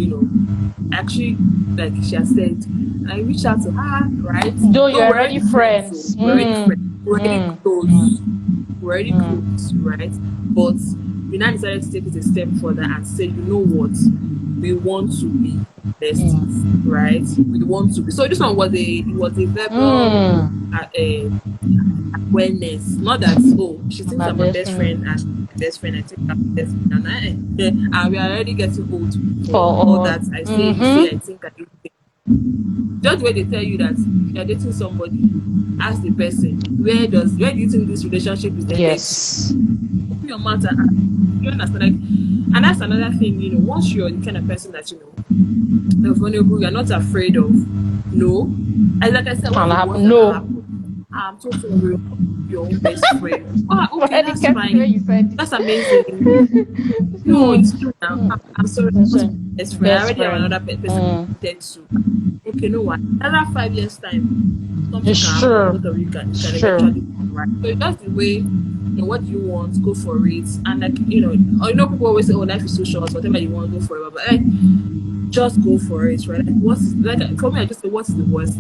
actually, like she has said, I reached out to her, right? Though you're already friends. We're already close. We're already close, right? But we now decided to take it a step further and say, you know what? we want to be besties, right? We want to be. So this one was a verbal awareness, not that she thinks My I'm my best best friend friend. and she's my best friend. I think I'm my best friend, and we are already getting old For for all all. that. I say, you say, I think, I do. Just the way they tell you that you're dating somebody, ask the person, where do you think this relationship is ended to? Yes. Open your mouth and ask. You understand? Like, and that's another thing, once you're the kind of person that you're vulnerable, you're not afraid of no. And like I said, what's Can the worst happen. that can No. happen? I'm so sorry, your own best friend. Okay, When it that's gets to where fine. you said That's amazing. No, Hmm. it's true now. I'm sorry. What's my best friend? I Best already have friend. another person connected to. Okay, no what? Another 5 years time, something can It's happen. true. Both of you It's can true. eventually right. So it's just the way. What do you want? Go for it. And like people always say, "Oh, life is so short. Whatever you want, go for it." But like, just go for it, right? Like, for me? I just say, what's the worst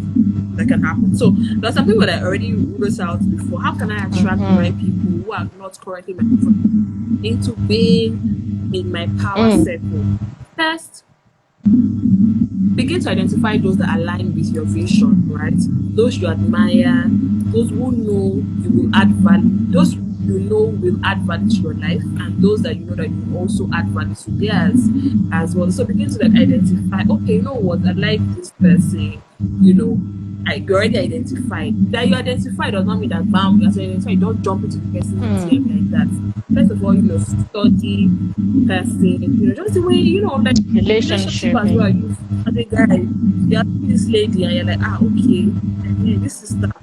that can happen? So there's some people that I already wrote out before. How can I attract the right people who are not currently my friends into being in my power circle? First, begin to identify those that align with your vision, right? Those you admire, those who know you will add value, those you know will add value to your life, and those that you know that you will also add value to theirs as well. So begin to like identify, okay, you know what, I like this person, you already identified. That you identify does not mean that bam, you identify, don't jump into the person's DM like that. First of all, study person, just the way, like relationship Relationship. as well. You as a guy, you're seeing this lady and you're like, okay, this is that.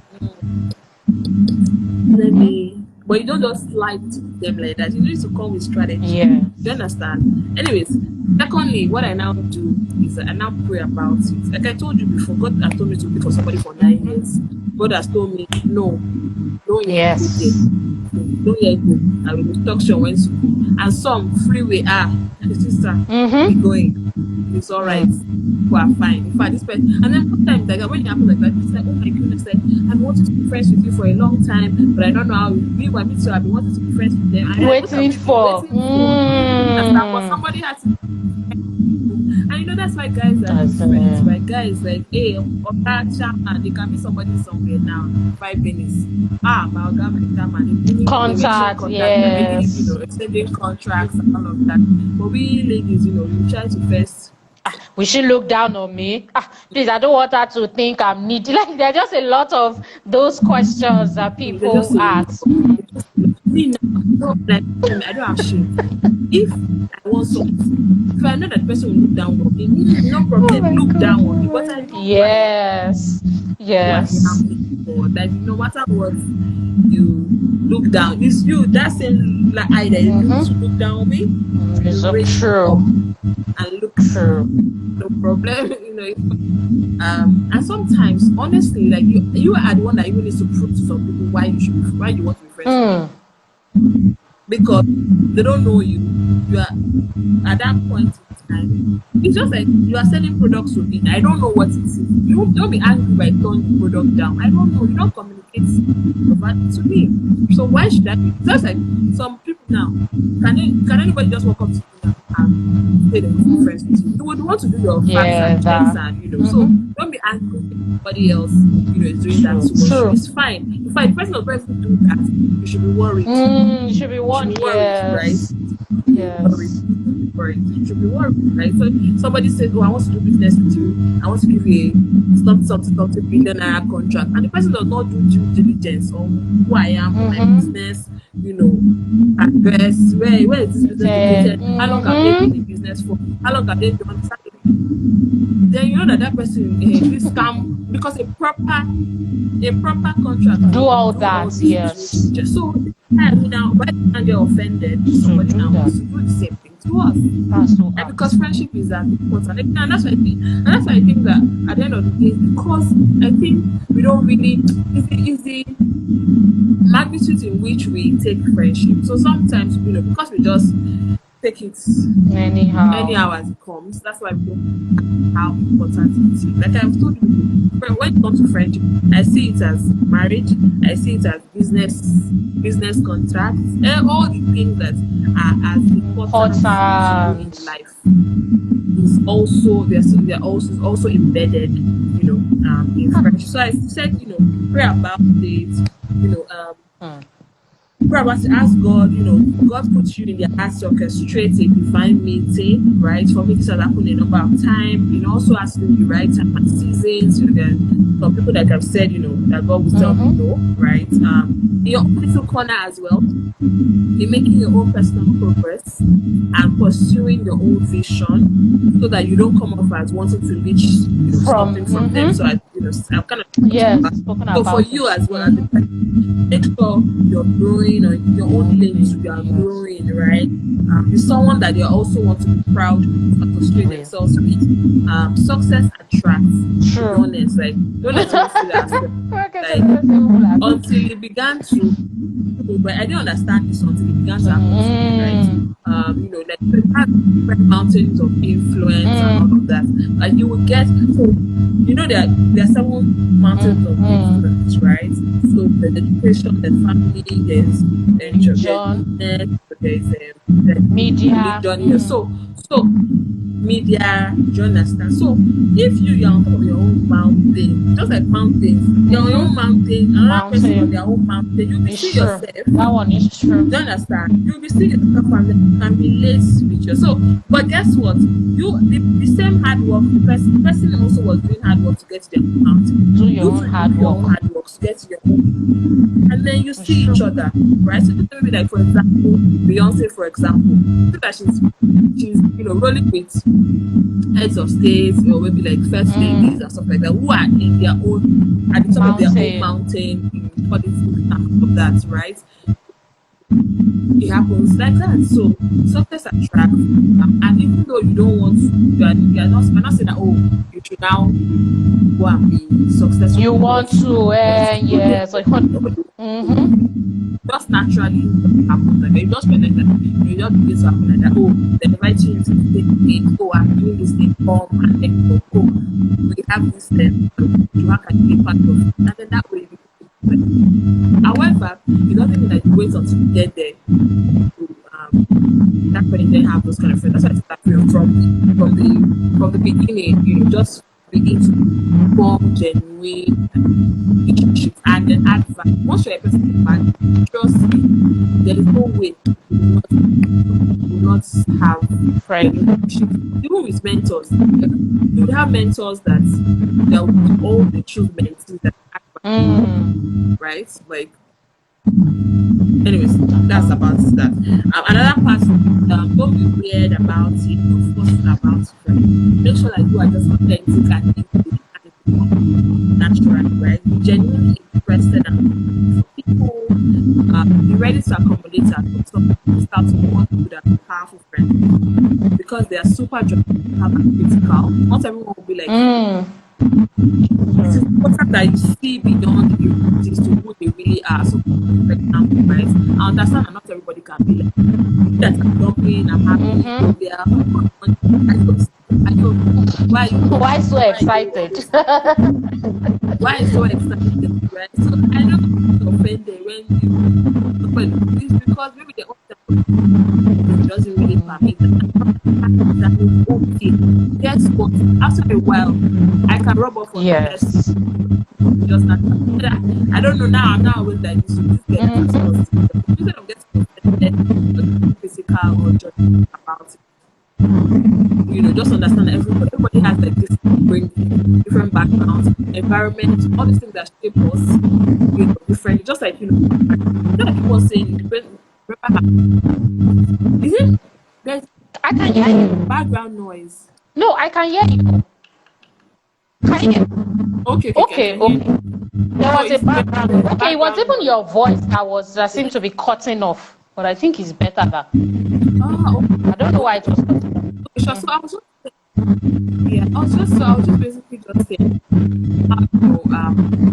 Let me, but you don't just slide into them like that. You need to come with strategy. Yes. You understand? Anyways, secondly, what I now do is I now pray about it. Like I told you before, God has told me to be for somebody for 9 years. God has told me, no, don't yet go there. Yes. Don't yet go. I will instruction when to go. And some freeway, sister, be going. It's all right. People are fine. In fact, this person, and then sometimes like when it happens like that, it's like, oh my goodness, like I've wanted to be friends with you for a long time, but I don't know how you be. But me too, I've been wanting to be friends with them. And like, what are we Waiting for. waiting for? Understand? But somebody has to. And that's why guys are good friends, right? Guys like, hey, that chairman, they can be somebody somewhere now. 5 minutes. My Oga, my chairman, they Contact. Yes. extending contracts and all of that. But we ladies, we try to first. Will she look down on me? Please, I don't want her to think I'm needy. Like, there are just a lot of those questions that people ask. Me now, no, like, I don't have shame. If I want something, if I know that the person will look down on me, no problem, look down on me. But I know Yes. who I am for. Like, no matter what you look down, it's you that same eye that you need to look down on me. It's You raise true. up and look through. No problem, and sometimes, honestly, like you are the one that even needs to prove to some people why you want to be friends with them. Because they don't know you. You are at that point in time. It's just like you are selling products to me. I don't know what it is. You don't be angry by turning the product down. I don't know. You don't communicate to me. So why should I be? Just like some people now. Can anybody just walk up to you and say they want to be friends with you? You would want to do your facts and checks and so don't be angry with somebody else, is doing that too much. It's fine. In fact, the person of person doing that, you should be worried. You should be worried, right? Yes. You should be worried, right? So somebody says, "Oh, I want to do business with you. I want to give you a something billion naira contract," and the person does not do due diligence on who I am, my business, address, where is this business located, how long have they been in business for, how long have they done something. Then you know that person this scam, because a proper contract do all that, yes. Just so now why can't get offended if somebody now wants to do the same thing to us? And because friendship is that important, and that's why I think that at the end of the day, because I think we don't really is the magnitude in which we take friendship. So sometimes because we just take it anyhow as it comes. That's why we don't know how important it is. Like I've told you, when it comes to friendship, I see it as marriage, I see it as business contracts, and all the things that are as important in life. also they're also embedded, in friendship. So I said, pray about it, you know, pray about it, ask God, God puts you in their hearts to orchestrate a divine meeting, right? For me, this has happened a number of times. Also has to do with the right time and seasons. There are some people that have said, that God will tell me no, right? In your own little corner as well, in making your own personal progress and pursuing your own vision, so that you don't come off as wanting to reach, something from them. So I'm kind of spoken so for about you it. as well as a person, make sure you're growing on your own lane too. You are growing, right? You're someone that they also want to be proud to associate themselves with. Success attracts. To be honest, like don't let me feel ourselves. Like until it began to, but I didn't understand this until it began to happen to me, right? Like we have different mountains of influence and all of that. Like you will get, so there are 7 mountains of influence, right? So there's education, there's family, there's Religion, business, there's media. religion. So media, do you understand? So if you're on top of your own mountain, just like mountains, you're on your own mountain, another person on their own mountain, you'll be seeing yourself. That one is true. Do you understand? You'll be seeing yourself and then you can relate with you. So, but guess what? The same hard work, the person also was doing hard work to get to their own mountain. Do your own hard work to get to your own. And then you see each other, right? So maybe like, for example, Beyonce, for example, so that she's rolling with heads of states or maybe like first ladies and stuff like that, who are in their own, at the top of their own mountain in politics and all of that, right? It happens like that. So success attracts, and even though you don't want to, we're not saying that you should now go and be successful. You want to, yes. Just naturally happen. Like you just connect that, you just begin to happen like that. They invite you to take it. I'm doing this thing, and then we have this thing. You can be part of it, and then that way. However, it doesn't mean that you wait until you get there. That's when you then have those kind of friends. That's why I feel from the beginning, just begin to form genuine relationships and then add value. Once you're a person that trust me, there is no way you will not have relationships. Even with mentors, you would have mentors that will be all the true mentees that add value, right? Like, anyways, that's about that. Another part, don't be weird about it, don't force it about it. Right? Make sure that you are just authentic and easy and natural, right? Be genuinely interested and for people, be ready to accommodate and some people start to work with a powerful friend because they are super judgmental and critical. Not everyone will be like, it's important that you see beyond the abilities to who they really are. So, for example, right? I understand that not everybody can be like that. I'm jumping, I'm happy, they are. Why so excited? Why so excited, right? So I don't get offended when it's because maybe the it doesn't really permit that is okay. Guess what? After a while, I can rub off on the person. Just I don't know now. I'm not always like this. Instead of getting offended, physical or judging about it. Just understand that everybody has like different backgrounds, environment, all these things that shape us, different. Just like like you were saying, is it? I can hear you. Background noise. No, I can hear you. Can you? Okay. There was a background. Okay, it was even your voice that seemed to be cutting off, but I think it's better that. I don't know why it was cutting off. So I was just basically just saying,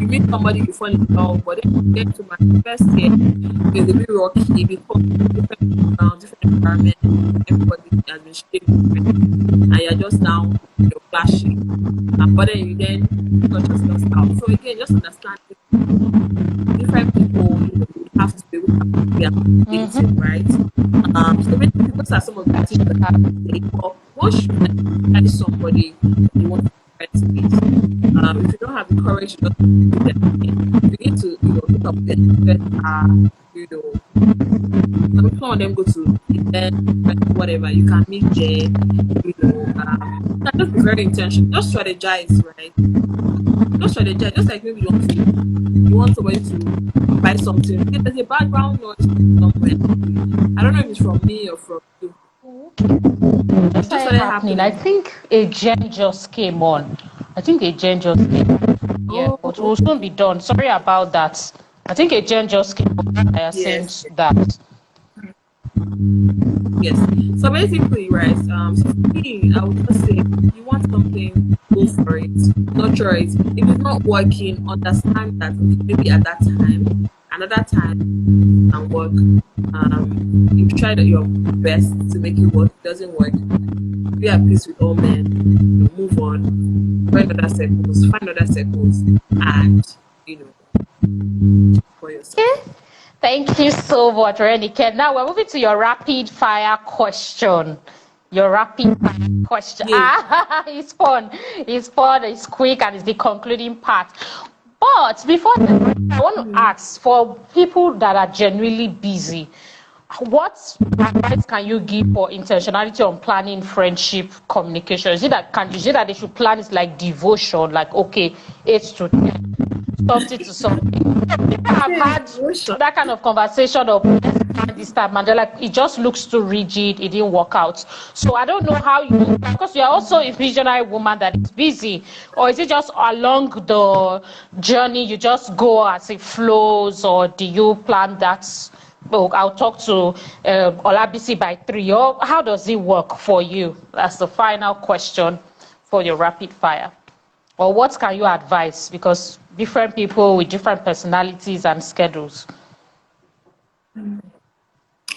you meet somebody, you fall in love, but then you get to my first year, it's a bit rocky because different environment, everybody has been shaped different, and you're just now, flashing, but then you got yourself out. So again, just understand different people, have to be able to be dating, right? So basically, those are some of the things that have to say. once you like somebody you want to friends with, if you don't have the courage to just put them in, begin to look up their interests some of them go to events, whatever. You can meet there, just be very intentional. Just strategize, right? Just strategize. Just like maybe you want somebody to buy something. There's a background noise somewhere. I don't know if it's from me or from you. That's just happening. I think a gen just came on. Yeah, but we'll soon be done. Sorry about that. I think a gen just came on. I sent that. Yes. So basically, right, so for me, I would just say you want something, go for it, nurture it. If it's not working, understand that maybe at that time, another time can work. You've tried your best to make it work, it doesn't work. Be at peace with all men, move on, find other circles, and for yourself. Okay. Thank you so much, Morenike. Now we're moving to your rapid fire question. Yeah. It's fun, it's quick, and it's the concluding part. But before that, I want to ask, for people that are genuinely busy, what advice can you give for intentionality on planning friendship communication? Is it that they should plan it like devotion, like 8 to 10, something to something? I've had that kind of conversation of this time, and they're like, it just looks too rigid, it didn't work out. So I don't know how because you are also a visionary woman that is busy, or is it just along the journey you just go as it flows, or do you plan that? I'll talk to Olabisi by 3, or how does it work for you? That's the final question for your rapid fire. Or what can you advise? Because different people with different personalities and schedules.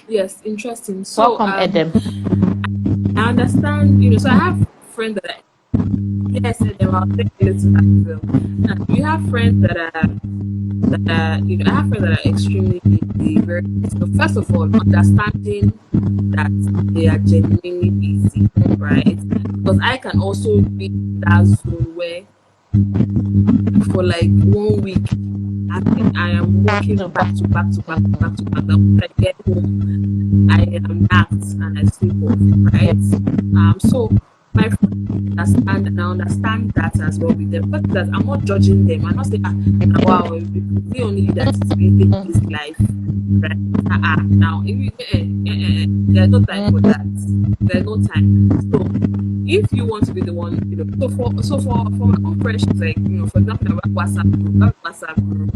Yes, interesting. So, welcome, Edem. I understand, so I have friends that yes, Edem, I'll take a little as well. You have friends that are I have friends that are extremely busy, very busy. So first of all, understanding that they are genuinely busy, right? Because I can also be in that zone where for like 1 week I am working back to back. When I get home, I am napped and I sleep off, right? So my friends understand, and I understand that as well with them. But that I'm not judging them. I'm not saying, wow, the only that is living his life, right? Now, there's no time for that. There's no time. So, if you want to be the one, so for my own friends, like for example, I have WhatsApp group,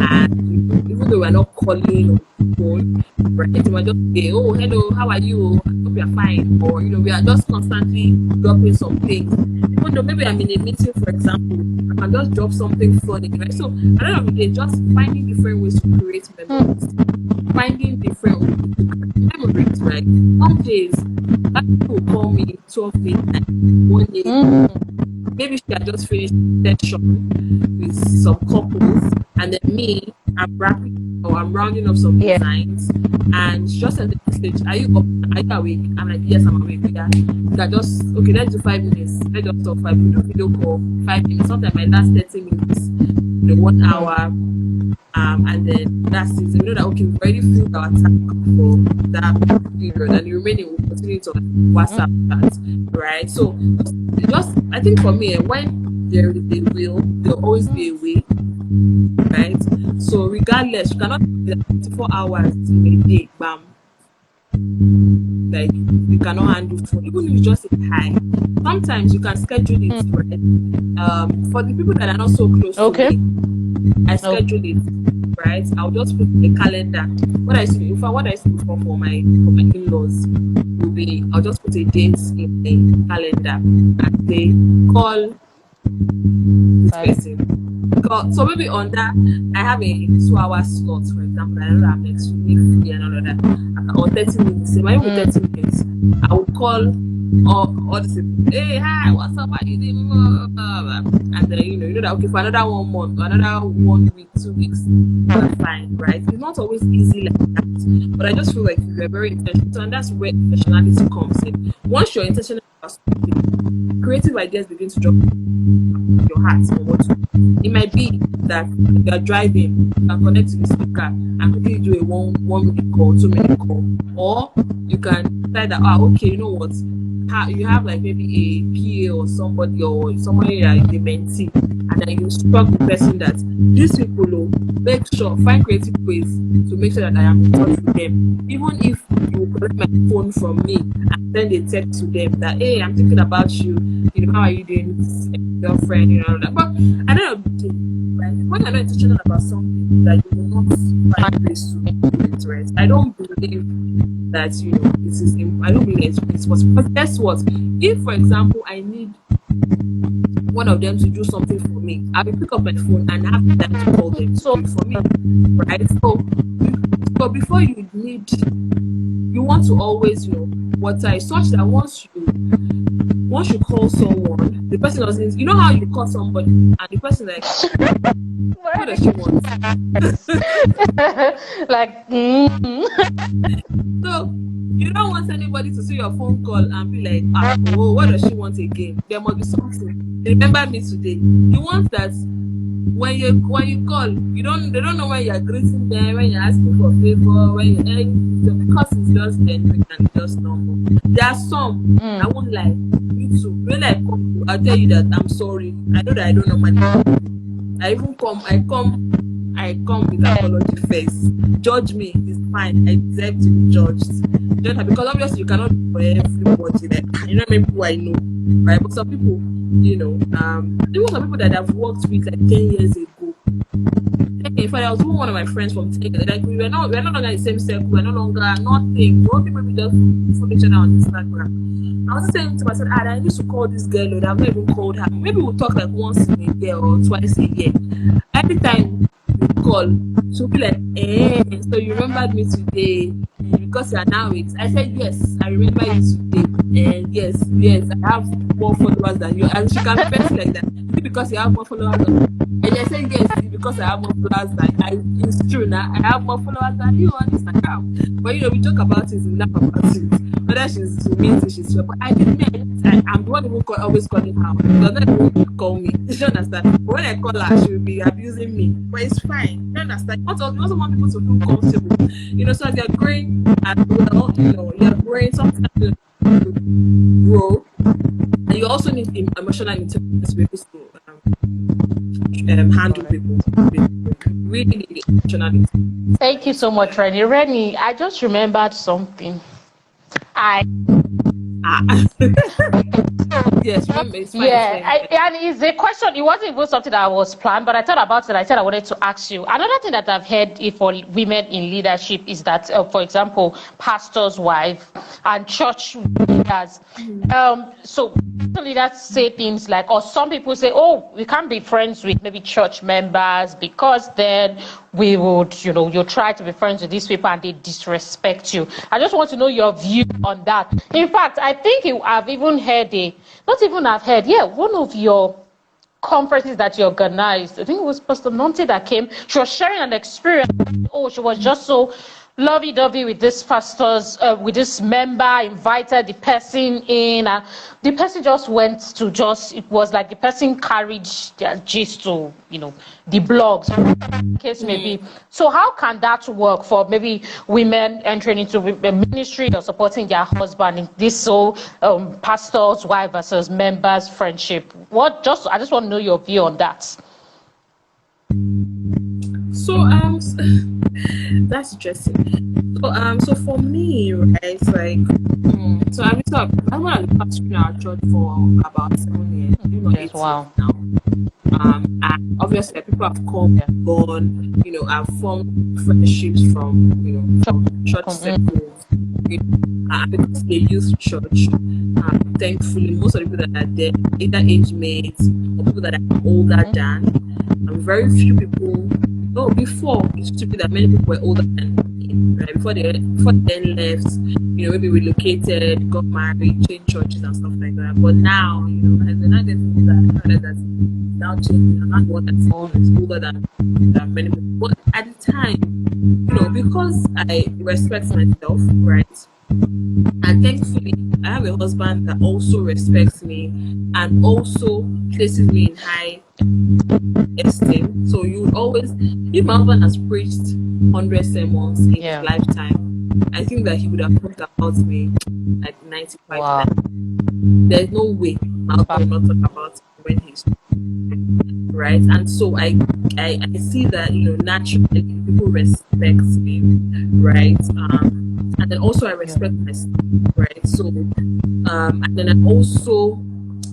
and even though we're not calling or phone, right? We might just say, oh, hello, how are you? I hope you're fine, or we are just constantly dropping some things. Even though maybe I'm in a meeting, for example, I can just drop something funny, right? So at the end of the day, just finding different ways to create memories, finding different memories, right? Some days, people will call me 12 midnight, 1 day. Maybe she had just finished a session with some couples, and then me, I'm rounding up some designs, and she just sent the message, are you up? Are you awake? I'm like, yes, I'm awake. Yeah. Let's do 5 minutes. Let's just talk 5 minutes. Video call 5 minutes. Sometimes my last 30 minutes, 1 hour, and then that's it. So that we've already filled our time for that period, and the remaining will continue to WhatsApp chat, right? So just I think for me, when there is a will, there'll always be a way, right? So regardless, you cannot do 24 hours in a day, bam. Like you cannot handle phone, even if you just say hi. Sometimes you can schedule it, right? For the people that are not so close to me, I schedule it, right? I'll just put a calendar. What I used to do for my in-laws will be, I'll just put a date in a calendar and they call this person. So maybe on that, I have a 2-hour slot, for example. I know I'm extremely free and all of that. Or 30 minutes. Maybe 30 minutes. I would call all the same. Hey, hi, what's up? How you doing? And then you know that okay, for another 1 month, another 1 week, 2 weeks, we're fine, right? It's not always easy like that, but I just feel like we're very intentional, and that's where intentionality comes in. Once you're intentional about something, creative ideas begin to drop your heart or what to do. It might be that you're driving, you can connect to the speaker and quickly do a one minute call, 2 minute call, or you can decide that okay, you know what, you have like maybe a PA or somebody that is a mentee, and then you instruct the person that these people make sure find creative ways to make sure that I am in touch with them, even if you collect my phone from me and send a text to them that hey, I'm thinking about you, you know, how are you doing with your girlfriend, you know that. But I don't know, right? When you're not intentional about something that you will not find ways to do it, right? I don't believe that, you know, I don't believe it's possible. Because guess what? If, for example, I need one of them to do something for me, I will pick up my phone and have the time to call them to do it for me, right? So before you want to always, you know, what I such that once you call someone, the person doesn't, you know how you call somebody and the person like, what does she want? Like, So you don't want anybody to see your phone call and be like, oh, what does she want again? There must be something. Remember me today. You want that when you call, they don't know when you're greeting them, when you're asking for a favor, when you're because it's just genuine and it's just normal. There are some, I won't lie, me too. When I come, I'll tell you that I'm sorry. I know that I don't normally come. I come with apology face. Judge me, it's fine. I deserve to be judged. Because obviously you cannot do for everybody. Like, you know, many people I know, right? But some people, you know, even some people that I've worked with like 10 years ago. In fact, I was with one of my friends from 10 years. Like we're no longer in the same circle. We're no longer nothing. One people we just follow each other on Instagram. I was saying to myself, I need to call this girl. I've not even called her. Maybe we'll talk like once in a year or twice a year. Every time you call, she'll be like, so you remembered me today because you are now with. I said, yes, I remember you today. And yes, I have more followers than you. And she can fess like that. Is it because you have more followers than me? And I said, yes, it's because I have more followers than you. It's true now. I have more followers than you on Instagram. But you know, we talk about it, we laugh about it. Whether she means it, she's sure. But I'm the one who always calling her. Because not even call me. You don't understand. But when I call her, she will be abusing me. But it's fine. You don't understand. You also want people to feel comfortable. You know, so as you're growing and well, you know, you're growing, sometimes you grow. And you also need emotional intelligence to be able to handle people. Really need emotional intelligence. Thank you so much, Rennie. Rennie, I just remembered something. Yes, remember, it's fine. And it's a question. It wasn't even something that was planned, but I thought about it. I said I wanted to ask you. Another thing that I've heard for women in leadership is that, for example, pastor's wife and church leaders. So leaders say things like, or some people say, oh, we can't be friends with maybe church members because then we would, you know, you try to be friends with these people and they disrespect you. I just want to know your view on that. In fact, I think I've even heard one of your conferences that you organized. I think it was Pastor Monte that came. She was sharing an experience. Oh, she was just so lovey-dovey with this with this member, invited the person in, and the person just went to it was like the person carried their gist to, you know, the blogs, case maybe. So how can that work for maybe women entering into a ministry or supporting their husband in this pastor's wife versus members friendship? I just want to know your view on that. So that's interesting. So for me, right, it's like so I've been pastoring our church for about 7 years, you know, 8 years now. And obviously people have come and gone, you know, I've formed friendships from church circles, and because it's a youth church, thankfully most of the people that are there either age mates or people that are older than, and very few people. Before it used to be that many people were older than me. right? Before they left, maybe relocated, got married, changed churches and stuff like that. But now, as they're not getting that now changing, I'm not the one that's older than many people. But at the time, because I respect myself, right? And thankfully, I have a husband that also respects me and also places me in high esteem. So you would always, if my husband has preached 100 sermons in his lifetime, I think that he would have talked about me like 95 times. There's no way my husband will not talk about me when he's right. And so I see that naturally people respect me, right? And then also I respect myself, right? So and then I also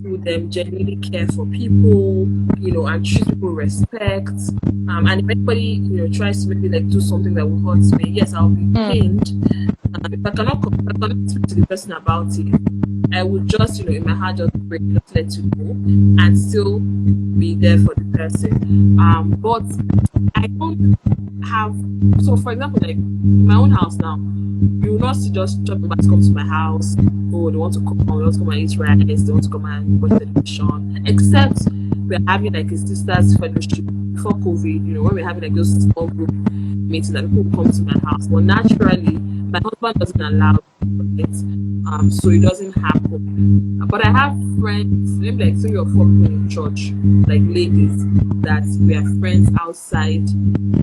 would genuinely care for people, and treat people with respect. And if anybody tries to maybe like do something that will hurt me, yes, I'll be pained. If I cannot speak to the person about it, I would just in my heart just break, just let you go, and still be there for the person. But I don't have, so for example, like in my own house now, you will not just chop to come to my house. Oh, they want to come, they want to come and eat rice, they want to come and watch television. Except we're having like a sisters fellowship before COVID, when we're having like those small group meetings that people come to my house. But naturally, my husband doesn't allow it, so it doesn't happen. But I have friends, maybe like 3 or 4 people in church, like ladies, that we are friends outside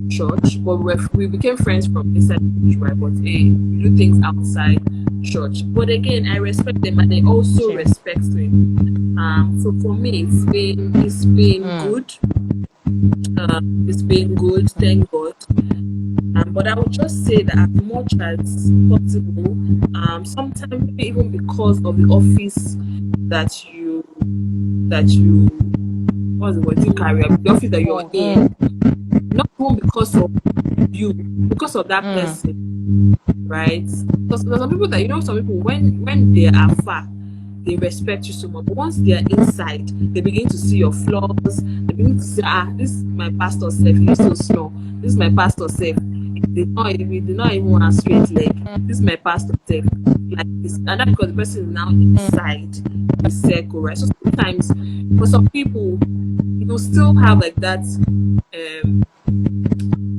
church, but we became friends from inside church, right? But we do things outside church. But again, I respect them and they also respect me. So for me, it's been good. It's been good, thank God. But I would just say that as much as possible, sometimes even because of the office that you what's the word you carry, the office that you're in, not even because of you, because of that person, right? Because there's some people that some people when they are far, they respect you so much. But once they are inside, they begin to see your flaws. They begin to say, this is my pastor self, he's so slow. This is my pastor self. They did not even want a straight leg. This is my pastor self. Like this. And that's because the person is now inside the circle, right? So sometimes for some people, you still have like that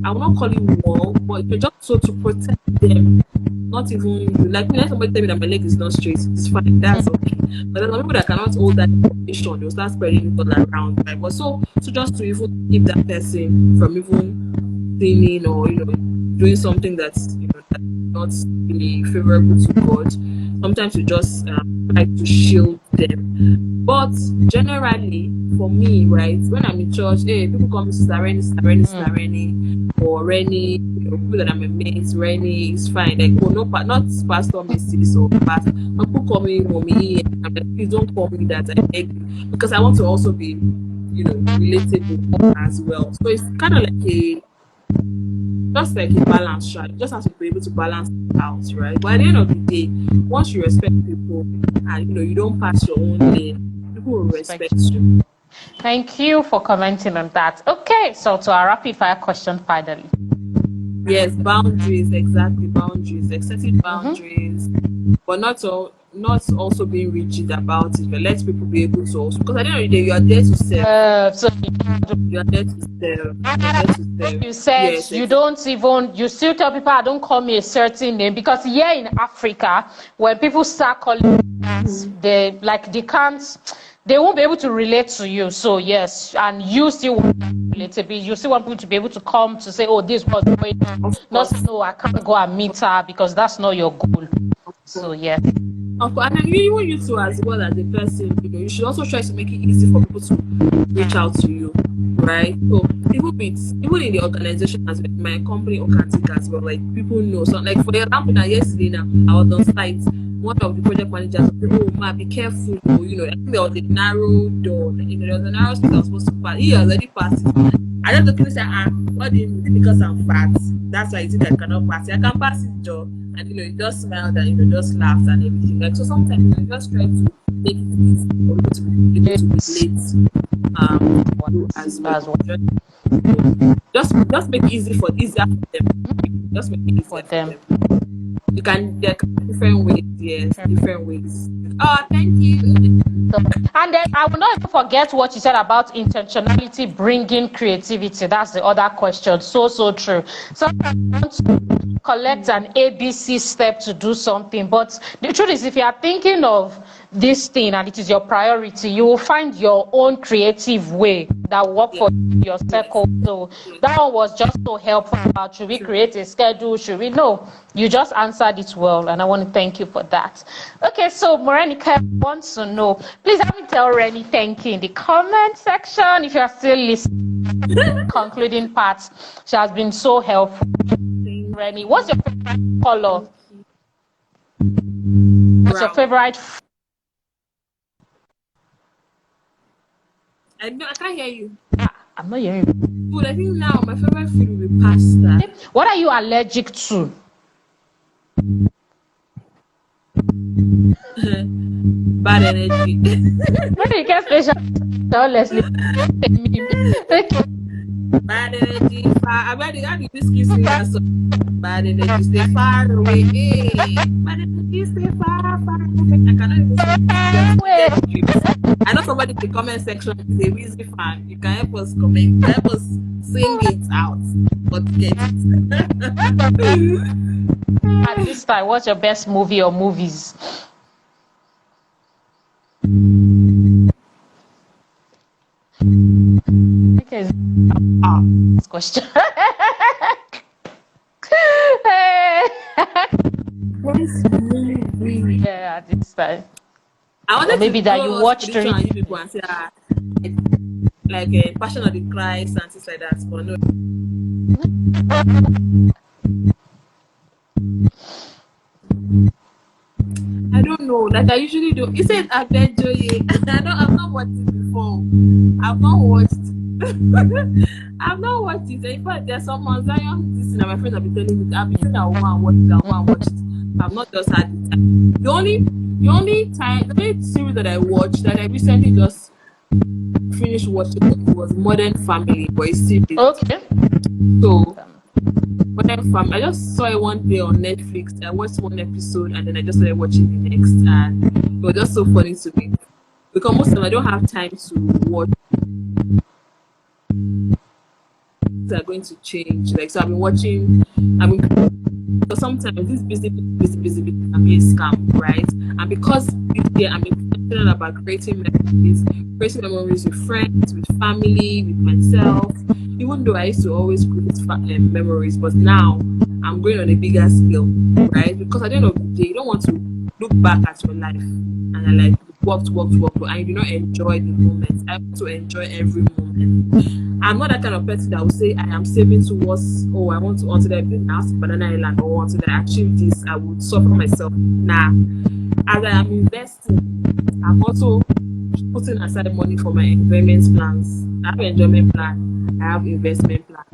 I will not call it wall, but you're just so to protect them. Not even like when somebody tell me that my leg is not straight, it's fine, that's okay. But there's some people that cannot hold that information, they'll start spreading it all around, right? But so just to even keep that person from even sinning or doing something that's that's not really favorable to God, sometimes you just try to shield them. But generally, for me, right, when I'm in church, people call me Sister Rennie, or Rennie, people that I'm a mate, Rennie, it's fine. Like, not Pastor Mrs. or Pastor. People call me Mommy, and I'm like, please don't call me that, I beg you, because I want to also be, relatable as well. So it's kind of like just like a balance, right? You just have to be able to balance it out, right? But at the end of the day, once you respect people and you don't pass your own lane, people will respect you. Thank you for commenting on that. Okay, so to our rapid fire question finally. Yes, boundaries, exactly, boundaries, excessive boundaries, but not also being rigid about it, but let people be able to also, because at the end of the day, you are there to serve. You are there to serve. You said yes, you don't even, you still tell people, don't call me a certain name, because here in Africa, when people start calling, they can't, they won't be able to relate to you. So yes, and you still want you still want people to be able to come to say, oh, this was going on. Not no, I can't go and meet her, because that's not your goal. So yeah. Of course, and then even you too, as well as a person, you should also try to make it easy for people to reach out to you, right? So even in the organization as well, my company Okantic as well, like people know. So like for example, yesterday now I was on site. One of the project managers said, "Oh, ma, be careful." I think there was a narrow door. There was a narrow space I was supposed to pass. He already passed it. I just looked and said, what do you mean? Because I'm fat. That's why you think I cannot pass it. I can pass it, Joe. And he just smiled and just laughed and everything. Like, so sometimes I just try to make it easy for people to be able to relate as well. Just make it easier for them. Just make it easier For for them. them. There can be different ways, yes, different ways. Oh, thank you. So, and then I will not even forget what you said about intentionality bringing creativity. That's the other question. So true. Sometimes you want to collect an ABC step to do something, but the truth is, if you are thinking of this thing and it is your priority, you will find your own creative way that will work for your circle. So that one was just so helpful. About should we create a schedule? Should we? No, you just answered it well, and I want to thank you for that. Okay, so Morenike wants to know. Please have me tell Rennie thank you in the comment section if you are still listening. Concluding parts. She has been so helpful. Rennie, what's your favorite color? What's your favorite? I can't hear you. I'm not hearing you. Well, I think now my favorite food will be pasta. What are you allergic to? Bad energy. You can special honestly. Bad energy. I mean, how do you sing that song? Bad energy, stay far away. Hey, bad energy, stay far away. I cannot even sing. I know somebody in the comment section is a Weezy fan. You can help us comment, help us sing it out. But get it. At this time, what's your best movie or movies? Okay. This question. Yeah, at this time. I wanted maybe to that you watched it. And you people and say, like Passion of the Christ and things like that. But no. I don't know. Like I usually do. You said I've not watched it before. I've not watched. I've not watched it. In fact, there's some Zion. This my friends have been telling me. I've been saying I want to watch it. I've not just had the time. The only series that I watched that I recently just finished watching was Modern Family, but it's series. Okay. So Modern Family, I just saw it one day on Netflix. I watched one episode and then I just started watching the next, and it was just so funny to me because most of them I don't have time to watch. Are going to change. Like so, I've been watching. But sometimes this busy can be a scam, right? And because this year I'm intentional about creating memories with friends, with family, with myself. Even though I used to always create memories, but now I'm going on a bigger scale, right? Because at the end of the day, you don't want to look back at your life and you're like work, and you do not enjoy the moment. I want to enjoy every moment. I'm not that kind of person that will say I am saving towards, I want to until I build house Banana Island, or until I achieve this, I would suffer myself. Nah. As I am investing, I'm also putting aside money for my enjoyment plans. I have an enjoyment plan, I have investment plan.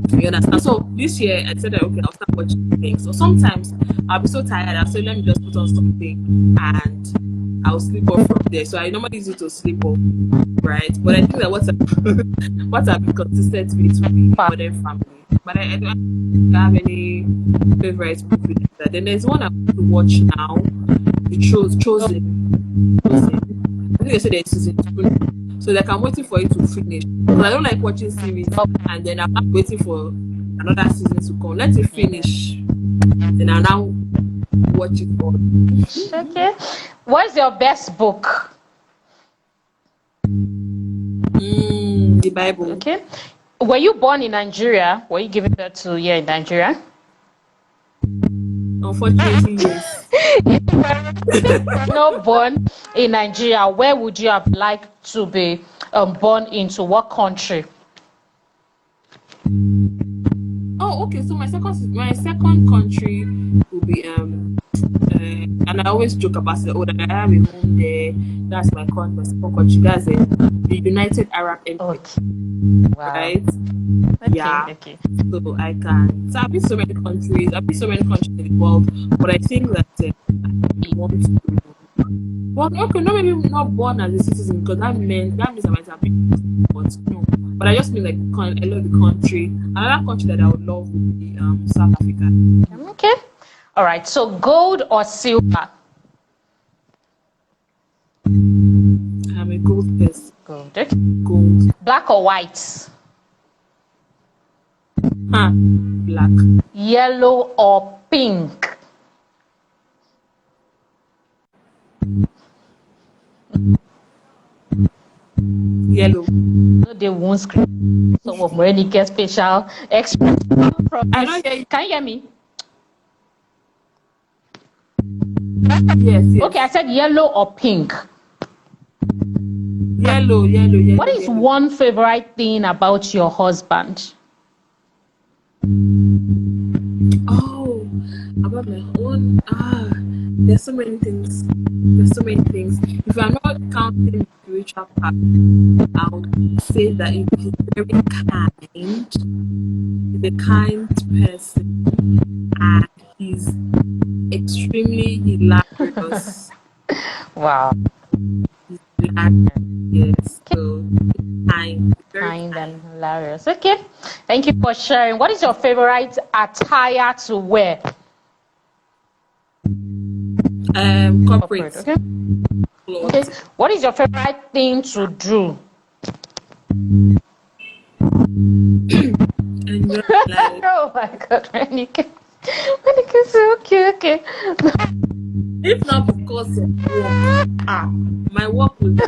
So you understand? So this year I said that okay, I'll start watching things. So sometimes I'll be so tired, I'll say let me just put on something and I'll sleep off from there. So I normally use it to sleep off, right? But I think that what I've been consistent with will be Modern Family. But I don't have any favorite movie. Then there's one I want to watch now. The Chosen. I think they said there's season 2. So like I'm waiting for it to finish. Because I don't like watching series and then I'm not waiting for another season to come. Let it finish. Then I'll now watch it all. Okay. What's your best book? The Bible. Okay. Were you born in Nigeria? Were you given birth to here in Nigeria? Unfortunately, yes. Not born in Nigeria. Where would you have liked to be born into? What country? Oh, okay. So my second country will be and I always joke about it. Oh, that I have a home there. That's my country. My second country. That's the United Arab Emirates. Okay. Wow. Right? Okay, yeah. Okay. So I can. So I've been so many countries. I've been so many countries in the world. But I think that I want to. Well, okay, no, maybe not born as a citizen because that means I might have been. But no. But I just mean like I love the country. Another country that I would love would be South Africa. Okay. All right. So gold or silver? I'm a gold person. Gold. Okay. Gold. Black or white? Black. Yellow or pink? Yellow. No, they won't scream. Some of Morenike special express. I don't hear you. Can you hear me? Yes, yes. Okay, I said yellow or pink. Yellow, yellow, yellow. What is yellow. one favorite thing about your husband? Oh, about my own. There's so many things. There's so many things. If I'm not counting the spiritual part, I would say that he's very kind. He's a kind person, and he's extremely hilarious. Wow. He's hilarious. Yes. So kind. Very Kind and hilarious. Okay. Thank you for sharing. What is your favorite attire to wear? Corporate. Okay. Clothes. Okay. What is your favorite thing to do? Enjoy life. Oh my God, Morenike. Morenike say okay. If not because of work, my work would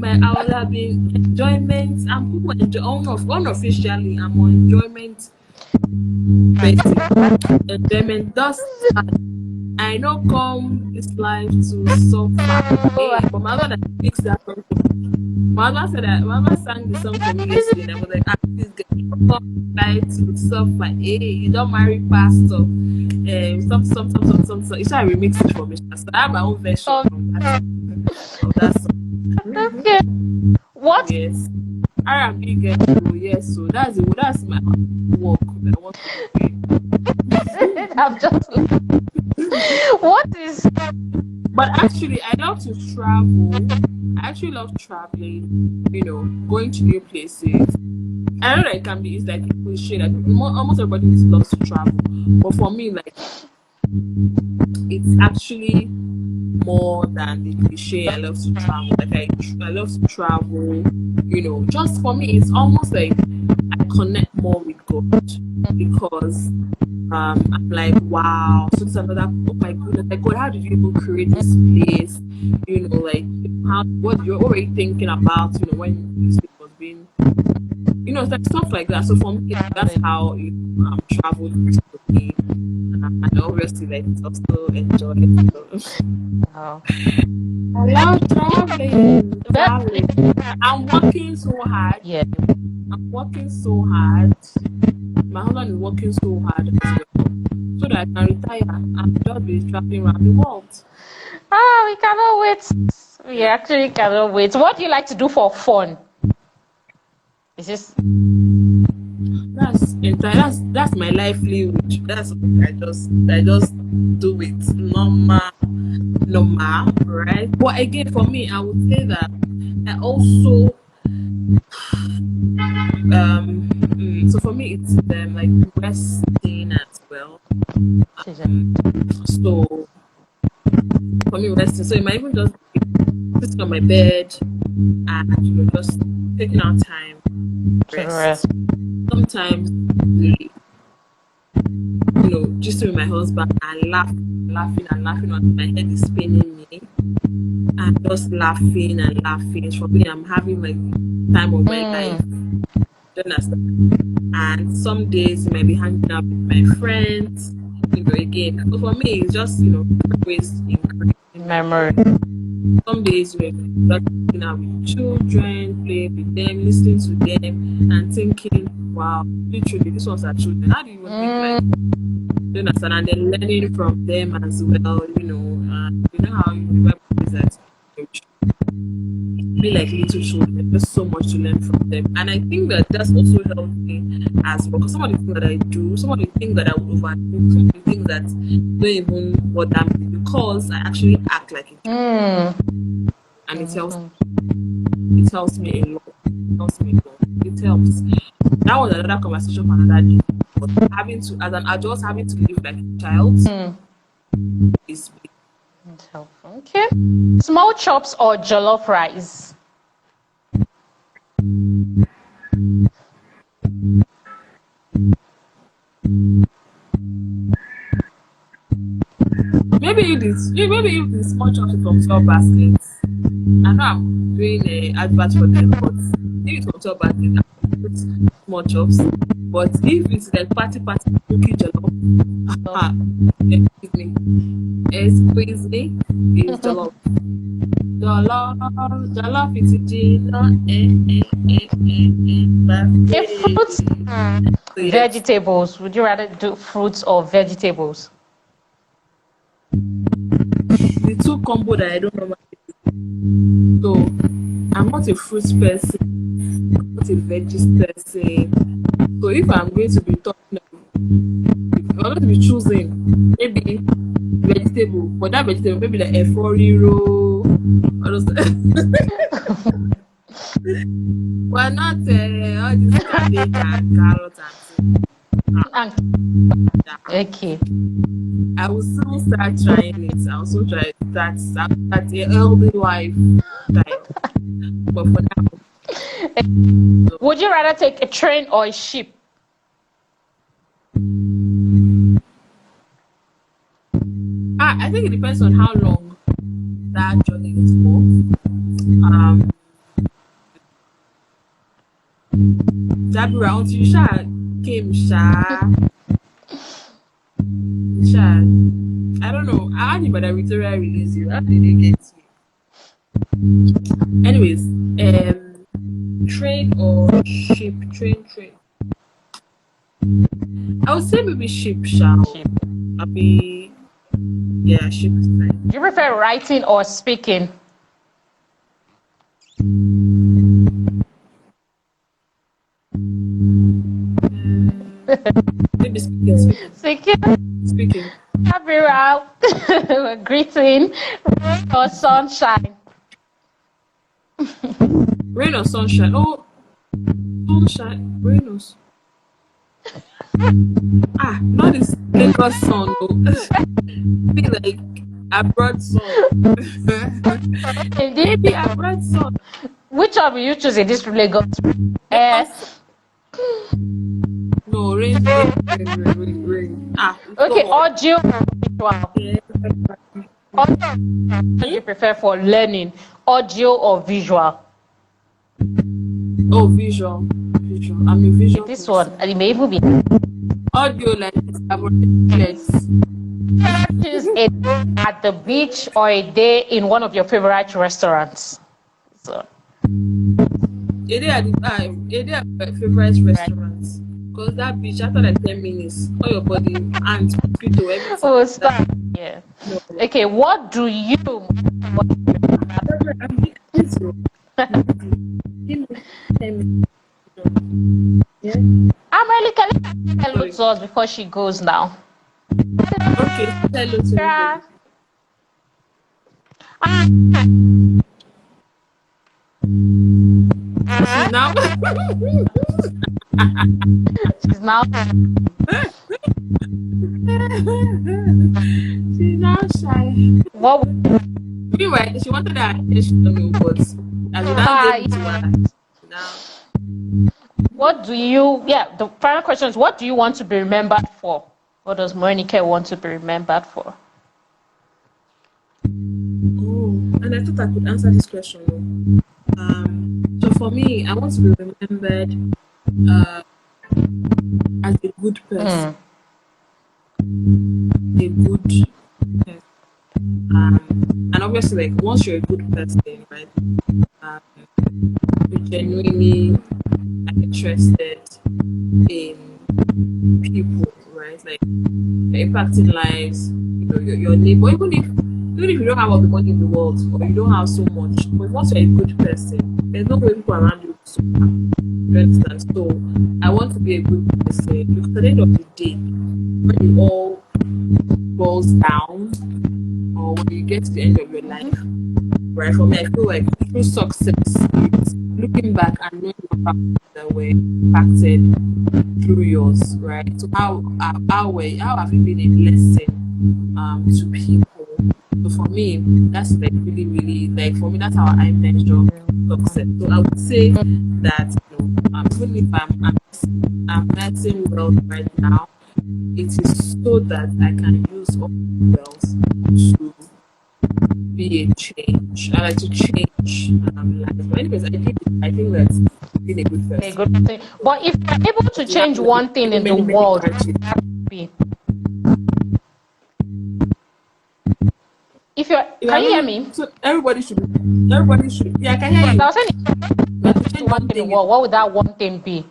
I would have been enjoyment. I'm people enjoy unofficially. I'm on enjoyment person. Enjoyment. Thus, I know come this life to suffer. But my mother fixed that song for me. My mother said that. My mother sang the song for me yesterday, and I was like, this girl come life to suffer. Hey, you don't marry pastor. Some. You should remix it for me. So I have my own version of that song. Okay. What? Yes. R&B girl. Yes. So that's my work that I want to do. I'm just. What is? But actually, I love to travel. I actually love traveling. Going to new places. I know that it can be. It's like cliche. Like almost everybody loves to travel. But for me, like it's actually more than the cliche. I love to travel. Like I love to travel. Just for me, it's almost like I connect more with God because I'm like, wow. So it's another. Oh my goodness! Like God, how did you even create this place? Like what you're already thinking about. When this place was being. It's like stuff like that. So for me, that's how travel is for me. And obviously, like, it's also enjoy it. So. Oh. I love traveling. I'm working so hard. Yeah. I'm working so hard. My husband is working so hard as well, so that I can retire and just be traveling around the world. We cannot wait. We actually cannot wait. What do you like to do for fun? Is this? That's my livelihood. That's I just do it normal, right? But again, for me, I would say that I also so for me it's like resting as well. So for me resting, so it might even just be sitting on my bed and just taking our time rest. Sometimes just with my husband and laughing until my head is spinning me, and just laughing and laughing. For me, I'm having like time of my life. Do you understand? And some days it might be hanging out with my friends. Again, but for me, it's just always increasing Memory. Some days we're just hanging out with children, playing with them, listening to them, and thinking, wow, literally, these ones are children. How do you even think like? Do you understand? And then learning from them as well, and how you is that be like little children. There's so much to learn from them, and I think that that's also helped me as well. Because some of the things that I do, some of the things that I would overdo, some of the things that don't even bother me because I actually act like it, and it helps me a lot. helps me go. It helps. That was another conversation for another day. But having to, as an adult, having to live like a child is big. Okay. Small chops or jollof rice? Maybe if the small chops from small baskets. I know I'm doing a advert for them, but if it's from small baskets, I put small chops. But if it's like party cookie jollof, excuse me, it's jollof. Jollof is Fruits, vegetables. Would you rather do fruits or vegetables? The two combo that I don't normally do. So I'm not a fruits person, I'm not a veggies person. So if I'm going to be talking, I'm going to be choosing maybe vegetable, but that vegetable maybe like a riro, or those. Why not all this cabbage and carrots and Okay. I will soon start trying it. I'll also try that a healthy life diet. But for now, Would you rather take a train or a ship? I think it depends on how long that journey is for. That round you came I don't know. How did the Victoria release you? How did they get you? Anyways, train or ship? Train. I would say maybe ship, shall. I mean, yeah, ship is fine. Do you prefer writing or speaking? Maybe speaking. Greeting, rain or sunshine? Rain or sunshine? Oh, sunshine. Rain or not this Lagos sun. Be like abroad sun. Maybe abroad sun. Which one will you choose in this Lagos? No, rain. Okay, audio or visual? What do you prefer for learning, audio or visual? Oh, visual. I'm a visual. This one, and it may even be audio like choose a day at the beach or a day in one of your favorite restaurants. So a day at my favorite restaurants. Because that beach after like 10 minutes, all your body and mosquito everything. Oh, stop. Yeah. No. Okay, what do you Morenike, hello to us before she goes now. Okay, hello to yeah. She's now shy. What? Anyway, she wanted that attention on me, but as you now gave it to her, now. What do you? Yeah, the final question is: what do you want to be remembered for? What does Morenike want to be remembered for? Oh, and I thought I could answer this question. So for me, I want to be remembered as a good person. A good person. And obviously, like once you're a good person, right? You're genuinely interested in people, right? Like you're impacting lives, you know, your neighbor. Even if you don't have all the money in the world or you don't have so much, but once you're a good person, there's no way people around you to you understand. So I want to be a good person because at the end of the day, when it all boils down, or when you get to the end of your life, right? For me, I feel like true success is looking back and knowing about that were impacted through yours, right? So how have you been a blessing to people? So for me, that's like really, really like for me, that's how I measure success. So I would say that even if I'm messing well right now, it is so that I can use all the wells to be a change. I like to change life. But anyways, I think that's been a good A first. good thing. But if you're able to change one thing in the world, branches. that would be. If you're, can you hear me? So everybody should. Yeah, I can hear you. I was saying, But to if change you one thing in the world, what would that one thing be?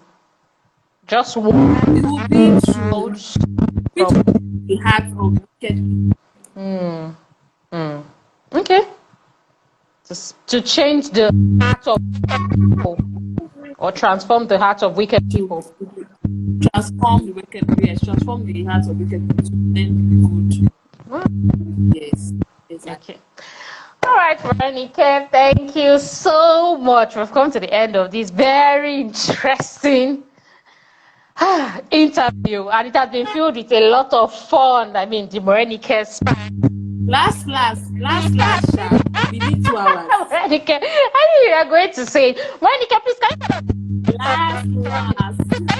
Just one. it will be to the heart of wicked people. Okay. To change the heart of people or transform the heart of wicked people. Transform the hearts of wicked people to then be good. Yes, exactly. Okay. All right, Morenike, thank you so much. We've come to the end of this very interesting interview, and it has been filled with a lot of fun. I mean, the Morenike Last, we need 2 hours. Morenike, I think you are going to say, Morenike, please can you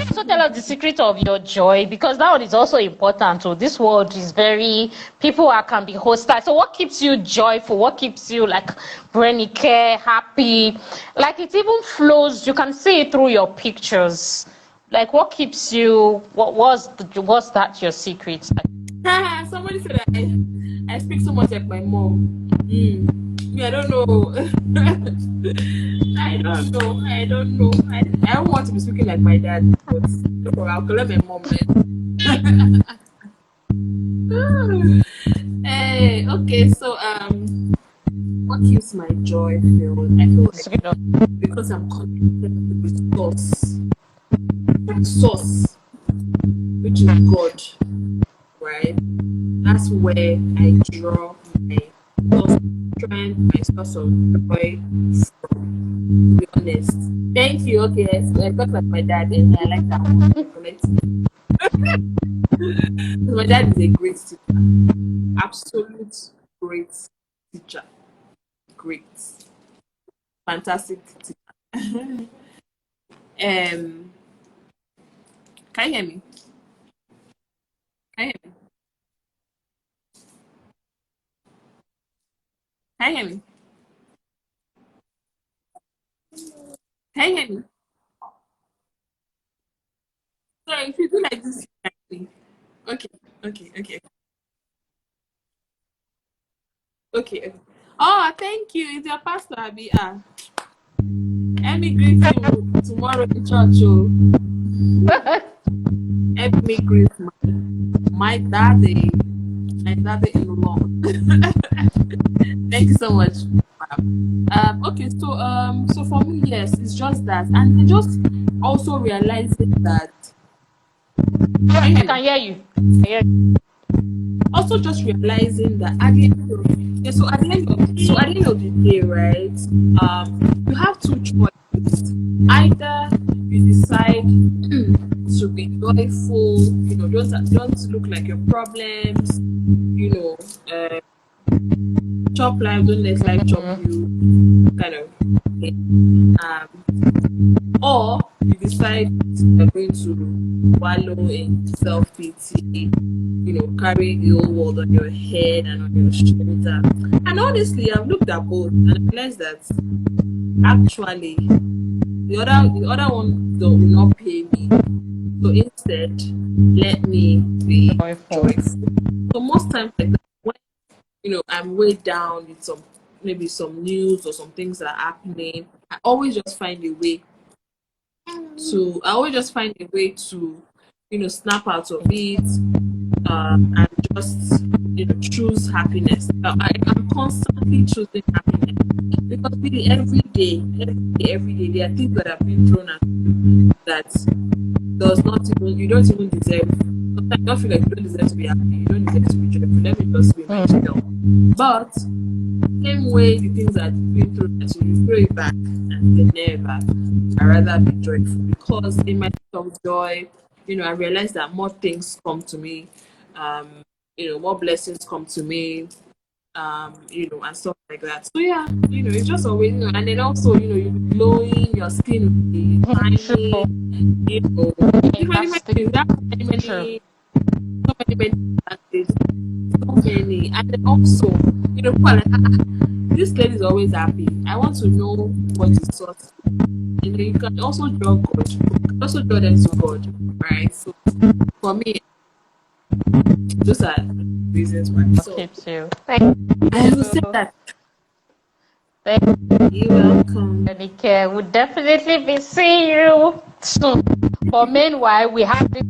also tell us the secret of your joy, because that one is also important. So this world is very, people can be hostile. So what keeps you joyful? What keeps you like Morenike, happy? Like it even flows. You can see it through your pictures. Like what keeps you? What was that your secret? Somebody said I speak so much like my mom. Me, I don't know. I don't know. I don't want to be speaking like my dad, but I'll call my mom. Hey, okay, so what keeps my joy filled? I feel like because I'm connected to the source, which is God, right? That's where I draw my strength, my source of joy from, to be honest. Thank you. Okay, I got like my dad, and I like that one. My dad is a great teacher, absolute great teacher, great, fantastic teacher. Can you hear me? Can you hear me? Can you hear me? Can you hear me? Sorry, if you do like this, okay. Okay. Oh, thank you. It's your pastor, Abi. Let me greet you tomorrow in church. Let me greet my daddy in the Lord. Thank you so much. Okay, so for me, yes, it's just that, and then just also realizing that. I can hear you. Also, just realizing that at the end of the day, right? You have two choices. Either you decide to be joyful, don't look like your problems, chop life, don't let life chop you, kind of thing. Or you decide you're going to wallow in self-pity, carry the whole world on your head and on your shoulder. And honestly, I've looked at both and I realized that actually the other one will not pay me. So instead, let me be joyful. So most times, like that, when I'm way down with maybe some news or some things that are happening, I always just find a way to snap out of it, and just choose happiness. I'm constantly choosing happiness because really every day there are things that have been thrown at you that you don't even deserve. Sometimes you don't feel like you don't deserve to be happy, you don't deserve to be joyful. Let me just be myself. But same way the things that you've been through, that you throw it back and say never. I rather be joyful, because in my state of joy, I realize that more things come to me, um, more blessings come to me, and stuff like that. So yeah, it's just always, and then also, you're glowing, your skin will be True. shining, That's the things. There are true. many advantages, so many, and then also, people are like, this lady is always happy. I want to know what is source. You can also draw God. You can also draw them to God, right? So for me, those are reasons why. So Okay, too. Thank I will say you. that Thank you're welcome. Morenike. We'll definitely be seeing you soon. But meanwhile, we have to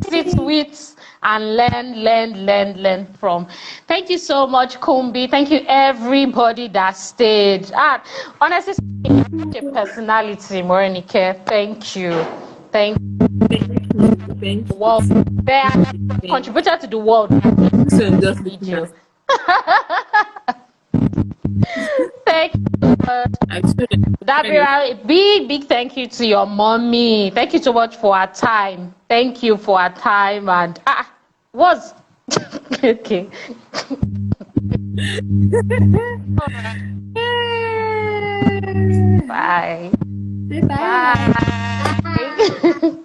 sit Yay. with and learn from. Thank you so much, Kumbi. Thank you, everybody that stayed. And honestly, such a personality, Morenike. Thank you. Thank Thank you. Thank the you. world. They are Thank you. contributor to the world. This one just looking Video. at. Thank you. I told them. Dabira, a big thank you to your mommy. Thank you so much for her time. Thank you for her time and was okay. Bye. Bye bye. Bye.